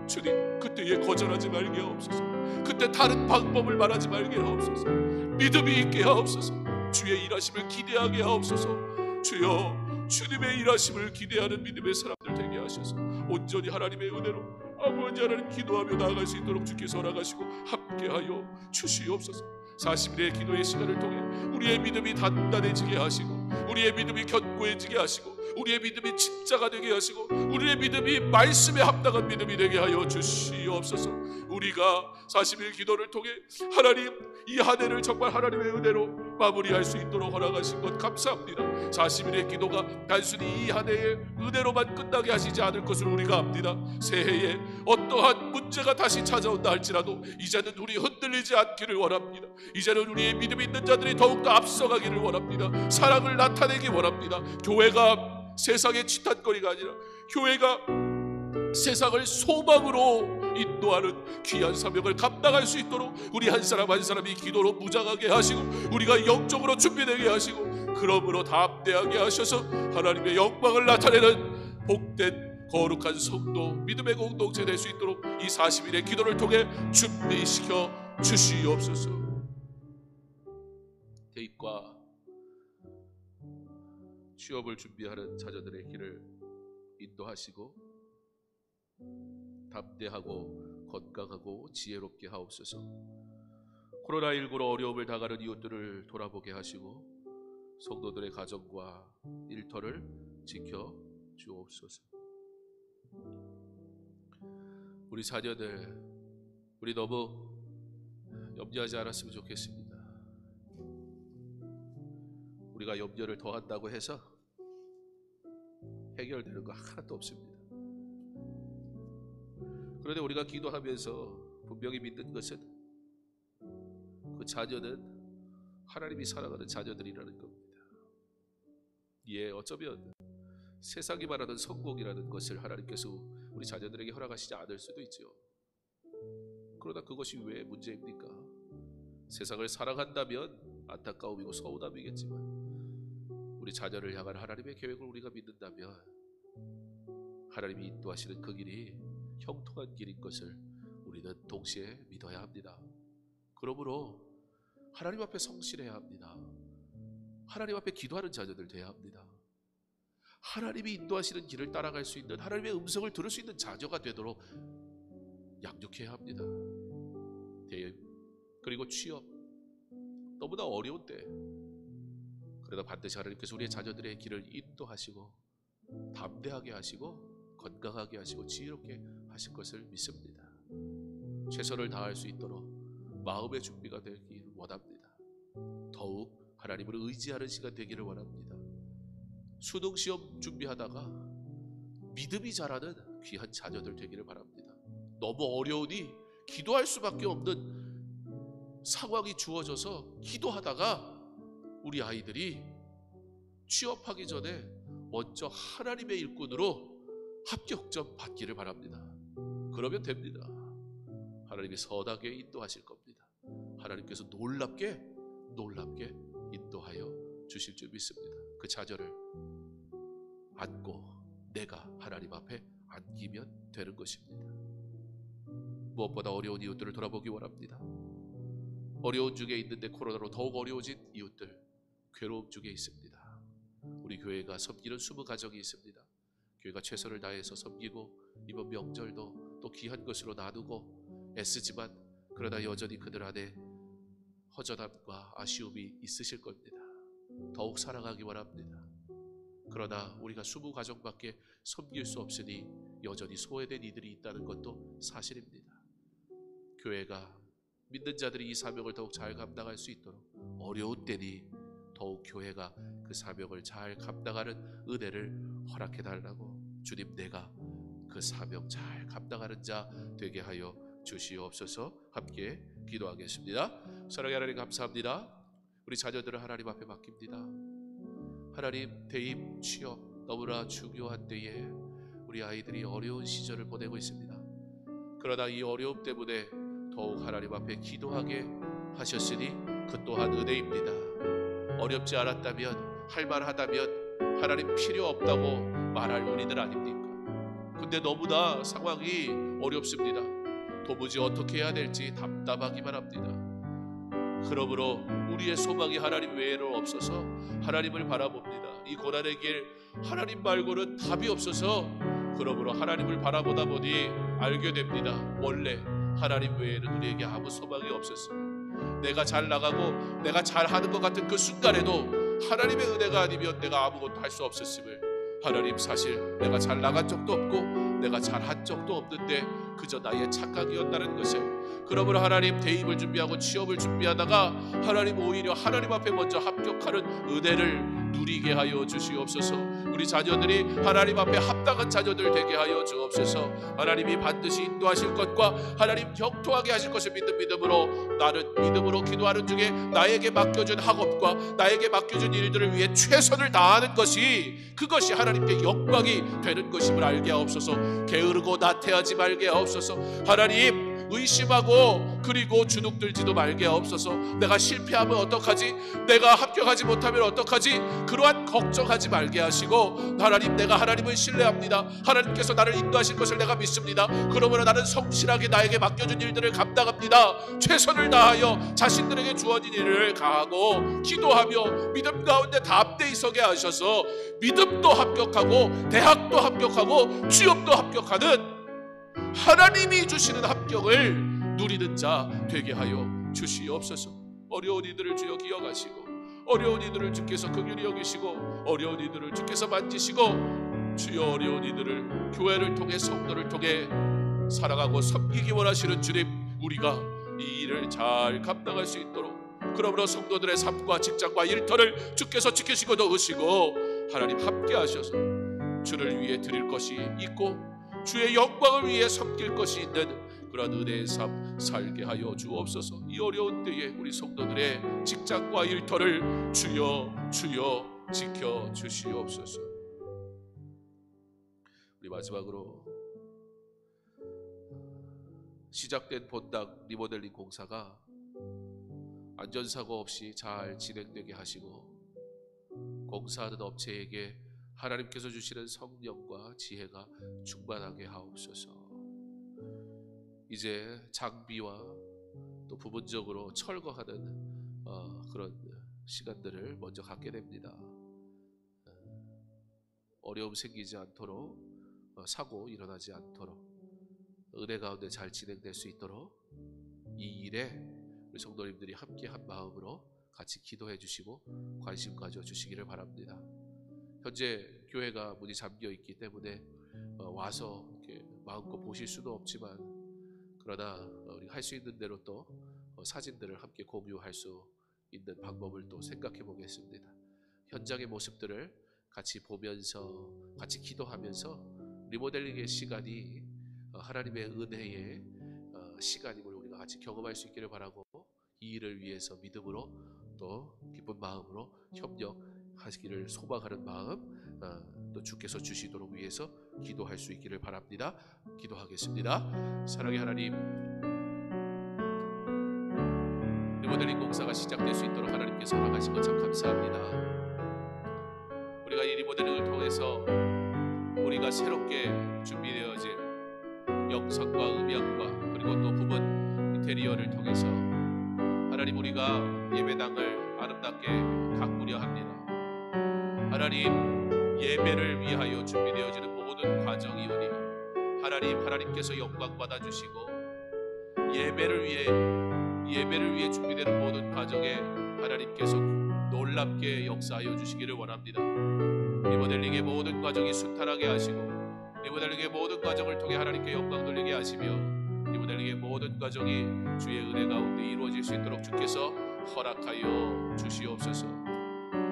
주님 그때에 거절하지 말게 하옵소서. 그때 다른 방법을 말하지 말게 하옵소서. 믿음이 있게 하옵소서. 주의 일하심을 기대하게 하옵소서. 주여 주님의 일하심을 기대하는 믿음의 사람들 되게 하셔서 온전히 하나님의 은혜로 아버지 하나님 기도하며 나아갈 수 있도록 주께서 허락하시고 함께하여 주시옵소서. 40일의 기도의 시간을 통해 우리의 믿음이 단단해지게 하시고 우리의 믿음이 견고해지게 하시고 우리의 믿음이 진짜가 되게 하시고 우리의 믿음이 말씀에 합당한 믿음이 되게 하여 주시옵소서. 우리가 40일 기도를 통해 하나님 이 한 해를 정말 하나님의 은혜로 마무리할 수 있도록 허락하신 것 감사합니다. 40일의 기도가 단순히 이 한 해의 은혜로만 끝나게 하시지 않을 것을 우리가 압니다. 새해에 어떠한 문제가 다시 찾아온다 할지라도 이제는 우리 흔들리지 않기를 원합니다. 이제는 우리의 믿음 있는 자들이 더욱더 앞서가기를 원합니다. 사랑을 나타내기 원합니다. 교회가 세상의 치탄거리가 아니라 교회가 세상을 소망으로 인도하는 귀한 사명을 감당할 수 있도록 우리 한 사람 한 사람이 기도로 무장하게 하시고 우리가 영적으로 준비되게 하시고 그러므로 담대하게 하셔서 하나님의 영광을 나타내는 복된 거룩한 성도 믿음의 공동체 될 수 있도록 이 40일의 기도를 통해 준비시켜 주시옵소서. 대입과 취업을 준비하는 자녀들의 길을 인도하시고 담대하고 건강하고 지혜롭게 하옵소서. 코로나19로 어려움을 당하는 이웃들을 돌아보게 하시고 성도들의 가정과 일터를 지켜 주옵소서. 우리 자녀들 우리 너무 염려하지 않았으면 좋겠습니다. 우리가 염려를 더한다고 해서 해결되는 거 하나도 없습니다. 그런데 우리가 기도하면서 분명히 믿는 것은 그 자녀는 하나님이 사랑하는 자녀들이라는 겁니다. 예, 어쩌면 세상이 말하는 성공이라는 것을 하나님께서 우리 자녀들에게 허락하시지 않을 수도 있죠. 그러나 그것이 왜 문제입니까? 세상을 사랑한다면 안타까움이고 서운함이겠지만 우리 자녀를 향한 하나님의 계획을 우리가 믿는다면 하나님이 인도하시는 그 길이 형통한 길인 것을 우리는 동시에 믿어야 합니다. 그러므로 하나님 앞에 성실해야 합니다. 하나님 앞에 기도하는 자녀들 돼야 합니다. 하나님이 인도하시는 길을 따라갈 수 있는 하나님의 음성을 들을 수 있는 자녀가 되도록 양육해야 합니다. 대입 그리고 취업 너무나 어려운 때 그러나 반드시 하나님께서 우리의 자녀들의 길을 인도하시고 담대하게 하시고 건강하게 하시고 지혜롭게 하실 것을 믿습니다. 최선을 다할 수 있도록 마음의 준비가 되길 원합니다. 더욱 하나님을 의지하는 시간 되기를 원합니다. 수능 시험 준비하다가 믿음이 자라는 귀한 자녀들 되기를 바랍니다. 너무 어려우니 기도할 수밖에 없는 상황이 주어져서 기도하다가 우리 아이들이 취업하기 전에 먼저 하나님의 일꾼으로 합격점 받기를 바랍니다. 그러면 됩니다. 하나님이 선하게 인도하실 겁니다. 하나님께서 놀랍게 인도하여 주실 줄 믿습니다. 그 자녀를 안고 내가 하나님 앞에 안기면 되는 것입니다. 무엇보다 어려운 이웃들을 돌아보기 원합니다. 어려운 중에 있는데 코로나로 더욱 어려워진 이웃들, 괴로움 중에 있습니다. 우리 교회가 섬기는 20가정이 있습니다. 교회가 최선을 다해서 섬기고 이번 명절도 또 귀한 것으로 나누고 애쓰지만 그러나 여전히 그들 안에 허전함과 아쉬움이 있으실 겁니다. 더욱 사랑하기 원합니다. 그러나 우리가 20가정밖에 섬길 수 없으니 여전히 소외된 이들이 있다는 것도 사실입니다. 교회가 믿는 자들이 이 사명을 더욱 잘 감당할 수 있도록 어려운 때니 더욱 교회가 그 사명을 잘 감당하는 은혜를 허락해 달라고 주님 내가 그 사명 잘 감당하는 자 되게 하여 주시옵소서. 함께 기도하겠습니다. 사랑의 하나님 감사합니다. 우리 자녀들을 하나님 앞에 맡깁니다. 하나님 대입 취업 너무나 중요한 때에 우리 아이들이 어려운 시절을 보내고 있습니다. 그러나 이 어려움 때문에 더욱 하나님 앞에 기도하게 하셨으니 그 또한 은혜입니다. 어렵지 않았다면 할만하다면 하나님 필요 없다고 말할 우리들 아닙니까? 근데 너무나 상황이 어렵습니다. 도무지 어떻게 해야 될지 답답하기만 합니다. 그러므로 우리의 소망이 하나님 외에는 없어서 하나님을 바라봅니다. 이 고난의 길 하나님 말고는 답이 없어서 그러므로 하나님을 바라보다 보니 알게 됩니다. 원래 하나님 외에는 우리에게 아무 소망이 없었어요. 내가 잘 나가고 내가 잘하는 것 같은 그 순간에도 하나님의 은혜가 아니면 내가 아무것도 할 수 없었음을 하나님 사실 내가 잘 나간 적도 없고 내가 잘한 적도 없는데 그저 나의 착각이었다는 것을 그러므로 하나님 대입을 준비하고 취업을 준비하다가 하나님 오히려 하나님 앞에 먼저 합격하는 은혜를 누리게 하여 주시옵소서. 우리 자녀들이 하나님 앞에 합당한 자녀들 되게 하여 주옵소서. 하나님이 반드시 인도하실 것과 하나님 형통하게 하실 것을 믿는 믿음으로 나는 믿음으로 기도하는 중에 나에게 맡겨준 학업과 나에게 맡겨준 일들을 위해 최선을 다하는 것이 그것이 하나님께 영광이 되는 것임을 알게 하옵소서. 게으르고 나태하지 말게 하옵소서. 하나님 의심하고 그리고 주눅들지도 말게 하옵소서. 내가 실패하면 어떡하지? 내가 합격하지 못하면 어떡하지? 그러한 걱정하지 말게 하시고 하나님 내가 하나님을 신뢰합니다. 하나님께서 나를 인도하실 것을 내가 믿습니다. 그러므로 나는 성실하게 나에게 맡겨준 일들을 감당합니다. 최선을 다하여 자신들에게 주어진 일을 가하고 기도하며 믿음 가운데 담대히 서게 하셔서 믿음도 합격하고 대학도 합격하고 취업도 합격하는 하나님이 주시는 합격을 누리는 자 되게 하여 주시옵소서. 어려운 이들을 주여 기억하시고 어려운 이들을 주께서 긍휼히 여기시고 어려운 이들을 주께서 만지시고 주여 어려운 이들을 교회를 통해 성도를 통해 사랑하고 섬기기 원하시는 주님 우리가 이 일을 잘 감당할 수 있도록 그러므로 성도들의 삶과 직장과 일터를 주께서 지키시고 도우시고 하나님 함께 하셔서 주를 위해 드릴 것이 있고 주의 영광을 위해 섬길 것이 있는 그런 은혜의 삶 살게 하여 주옵소서. 이 어려운 때에 우리 성도들의 직장과 일터를 주여 지켜 주시옵소서. 우리 마지막으로 시작된 본당 리모델링 공사가 안전사고 없이 잘 진행되게 하시고 공사하는 업체에게 하나님께서 주시는 성령과 지혜가 충만하게 하옵소서. 이제 장비와 또 부분적으로 철거하는 그런 시간들을 먼저 갖게 됩니다. 어려움 생기지 않도록 사고 일어나지 않도록 은혜 가운데 잘 진행될 수 있도록 이 일에 우리 성도님들이 함께 한 마음으로 같이 기도해 주시고 관심 가져 주시기를 바랍니다. 현재 교회가 문이 잠겨 있기 때문에 와서 이렇게 마음껏 보실 수도 없지만 그러나 우리 할 수 있는 대로 또 사진들을 함께 공유할 수 있는 방법을 또 생각해 보겠습니다. 현장의 모습들을 같이 보면서 같이 기도하면서 리모델링의 시간이 하나님의 은혜의 시간임을 우리가 같이 경험할 수 있기를 바라고, 이 일을 위해서 믿음으로 또 기쁜 마음으로 협력하시기를 소망하는 마음 또 주께서 주시도록 위해서 기도할 수 있기를 바랍니다. 기도하겠습니다. 사랑의 하나님, 리모델링 공사가 시작될 수 있도록 하나님께서 허락하신 것 참 감사합니다. 우리가 이 리모델링을 통해서 우리가 새롭게 준비되어질 영상과 음향과 그리고 또 부분 인테리어를 통해서 하나님, 우리가 예배당을 아름답게 가꾸려 합니다. 하나님, 예배를 위하여 준비되어지는 모든 과정이 오니 하나님께서 영광 받아주시고 예배를 위해 준비되는 모든 과정에 하나님께서 놀랍게 역사하여 주시기를 원합니다. 리모델링의 모든 과정이 순탄하게 하시고 리모델링의 모든 과정을 통해 하나님께 영광 돌리게 하시며 리모델링의 모든 과정이 주의 은혜 가운데 이루어질 수 있도록 주께서 허락하여 주시옵소서.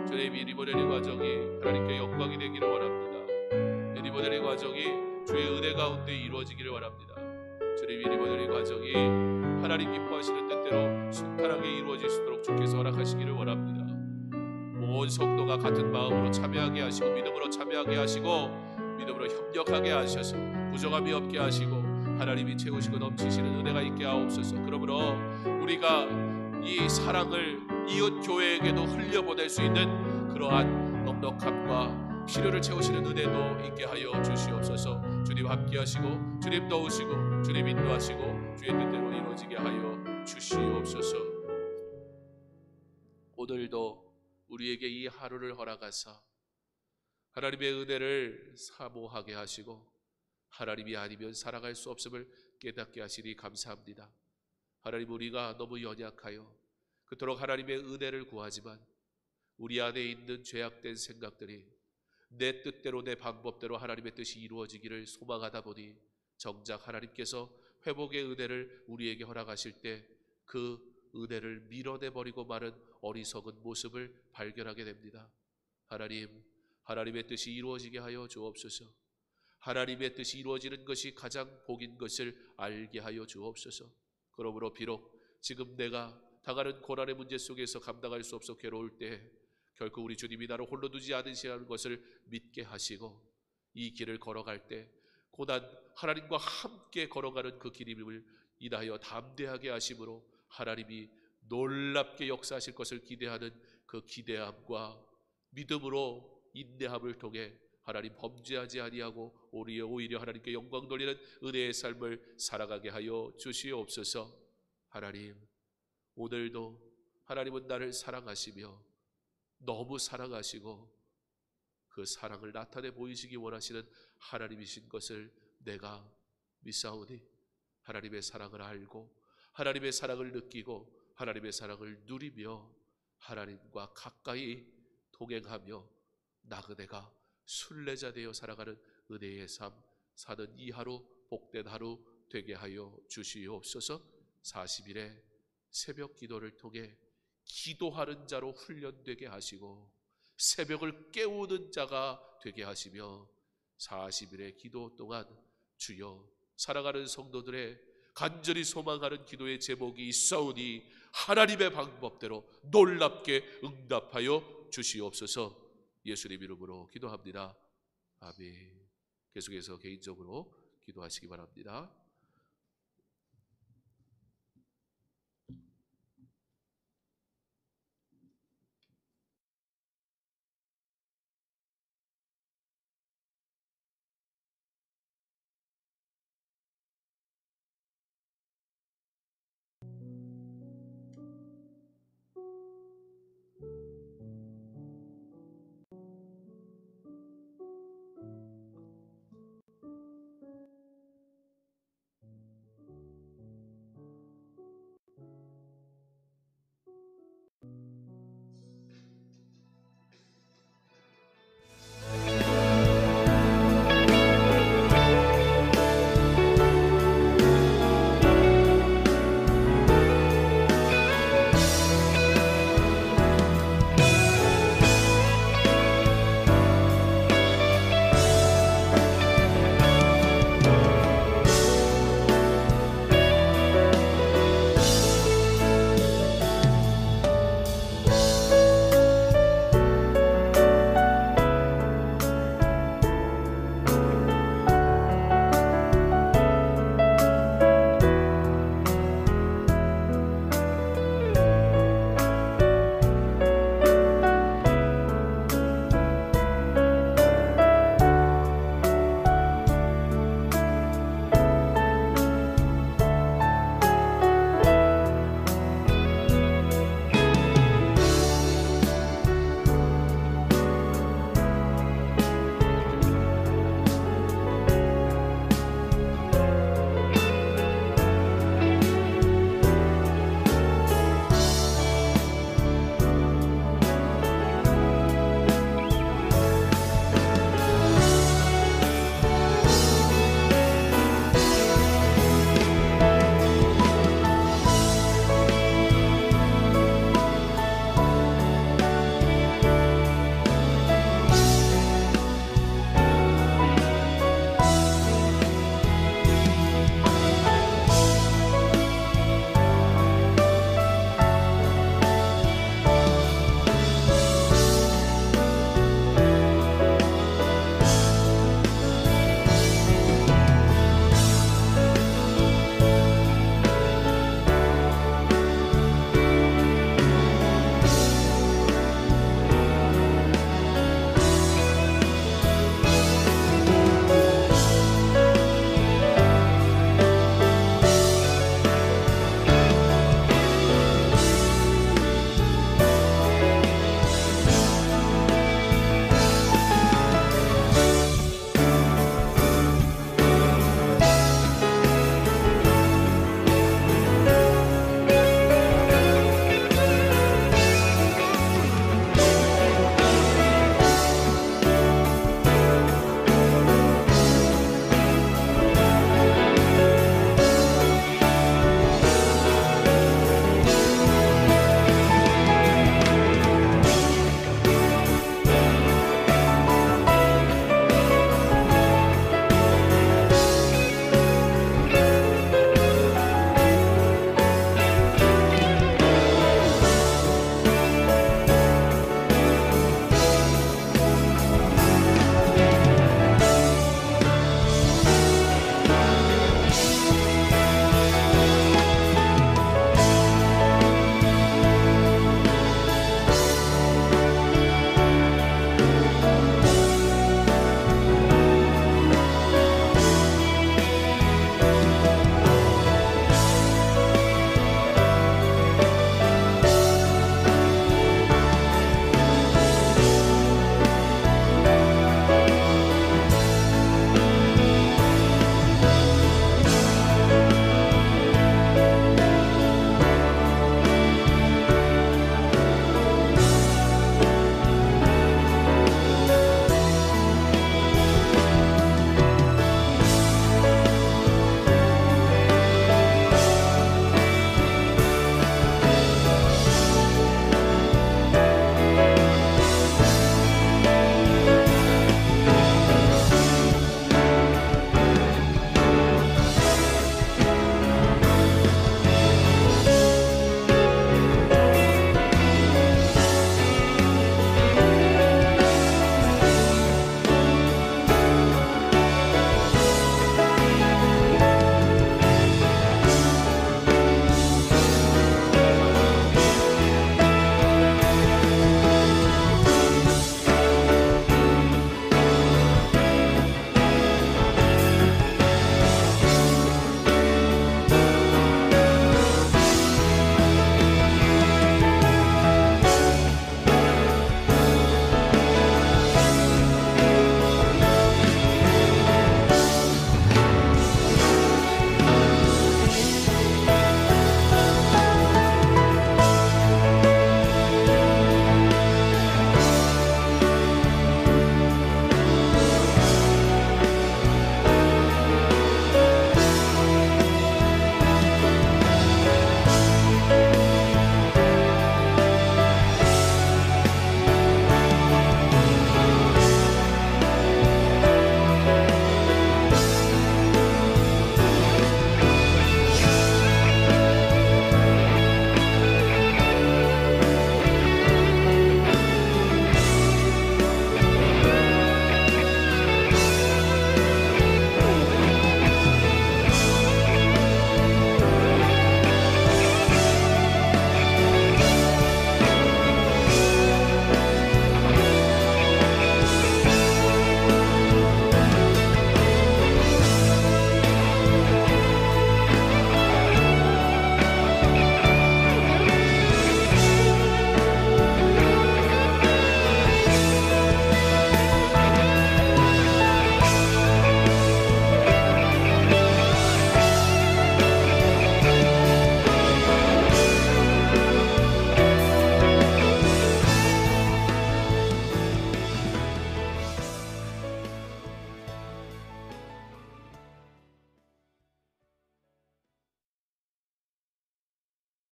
주님, 이 리모델링 과정이 하나님께 영광이 되기를 원합니다. 이 리모델링 과정이 주의 은혜 가운데 이루어지기를 원합니다. 주님, 이 리모델링 과정이 하나님 기뻐하시는 뜻대로 순탄하게 이루어질 수 있도록 주께서 허락하시기를 원합니다. 온 성도가 같은 마음으로 참여하게 하시고 믿음으로 참여하게 하시고 믿음으로 협력하게 하셔서 부정함이 없게 하시고 하나님이 채우시고 넘치시는 은혜가 있게 하옵소서. 그러므로 우리가 이 사랑을 이웃 교회에게도 흘려보낼 수 있는 그러한 넉넉함과 필요를 채우시는 은혜도 있게 하여 주시옵소서. 주님 함께 하시고 주님 도우시고 주님 인도하시고 주의 뜻대로 이루어지게 하여 주시옵소서. 오늘도 우리에게 이 하루를 허락하사 하나님의 은혜를 사모하게 하시고 하나님이 아니면 살아갈 수 없음을 깨닫게 하시니 감사합니다. 하나님, 우리가 너무 연약하여 그토록 하나님의 은혜를 구하지만 우리 안에 있는 죄악된 생각들이 내 뜻대로 내 방법대로 하나님의 뜻이 이루어지기를 소망하다 보니 정작 하나님께서 회복의 은혜를 우리에게 허락하실 때 그 은혜를 밀어내버리고 마는 어리석은 모습을 발견하게 됩니다. 하나님, 하나님의 뜻이 이루어지게 하여 주옵소서. 하나님의 뜻이 이루어지는 것이 가장 복인 것을 알게 하여 주옵소서. 그러므로 비록 지금 내가 당하는 고난의 문제 속에서 감당할 수 없어 괴로울 때 결코 우리 주님이 나를 홀로 두지 않으시라는 것을 믿게 하시고 이 길을 걸어갈 때 고난 하나님과 함께 걸어가는 그 길임을 인하여 담대하게 하심으로 하나님이 놀랍게 역사하실 것을 기대하는 그 기대함과 믿음으로 인내함을 통해 하나님 범죄하지 아니하고 오히려 하나님께 영광 돌리는 은혜의 삶을 살아가게 하여 주시옵소서. 하나님, 오늘도 하나님은 나를 사랑하시며 너무 사랑하시고 그 사랑을 나타내 보이시기 원하시는 하나님이신 것을 내가 믿사오니 하나님의 사랑을 알고 하나님의 사랑을 느끼고 하나님의 사랑을 누리며 하나님과 가까이 동행하며 나그네가 순례자 되어 살아가는 은혜의 삶 사는 이 하루 복된 하루 되게 하여 주시옵소서. 40일의 새벽 기도를 통해 기도하는 자로 훈련되게 하시고 새벽을 깨우는 자가 되게 하시며 40일의 기도 동안 주여 살아가는 성도들의 간절히 소망하는 기도의 제목이 있사오니 하나님의 방법대로 놀랍게 응답하여 주시옵소서. 예수님 이름으로 기도합니다. 아멘. 계속해서 개인적으로 기도하시기 바랍니다.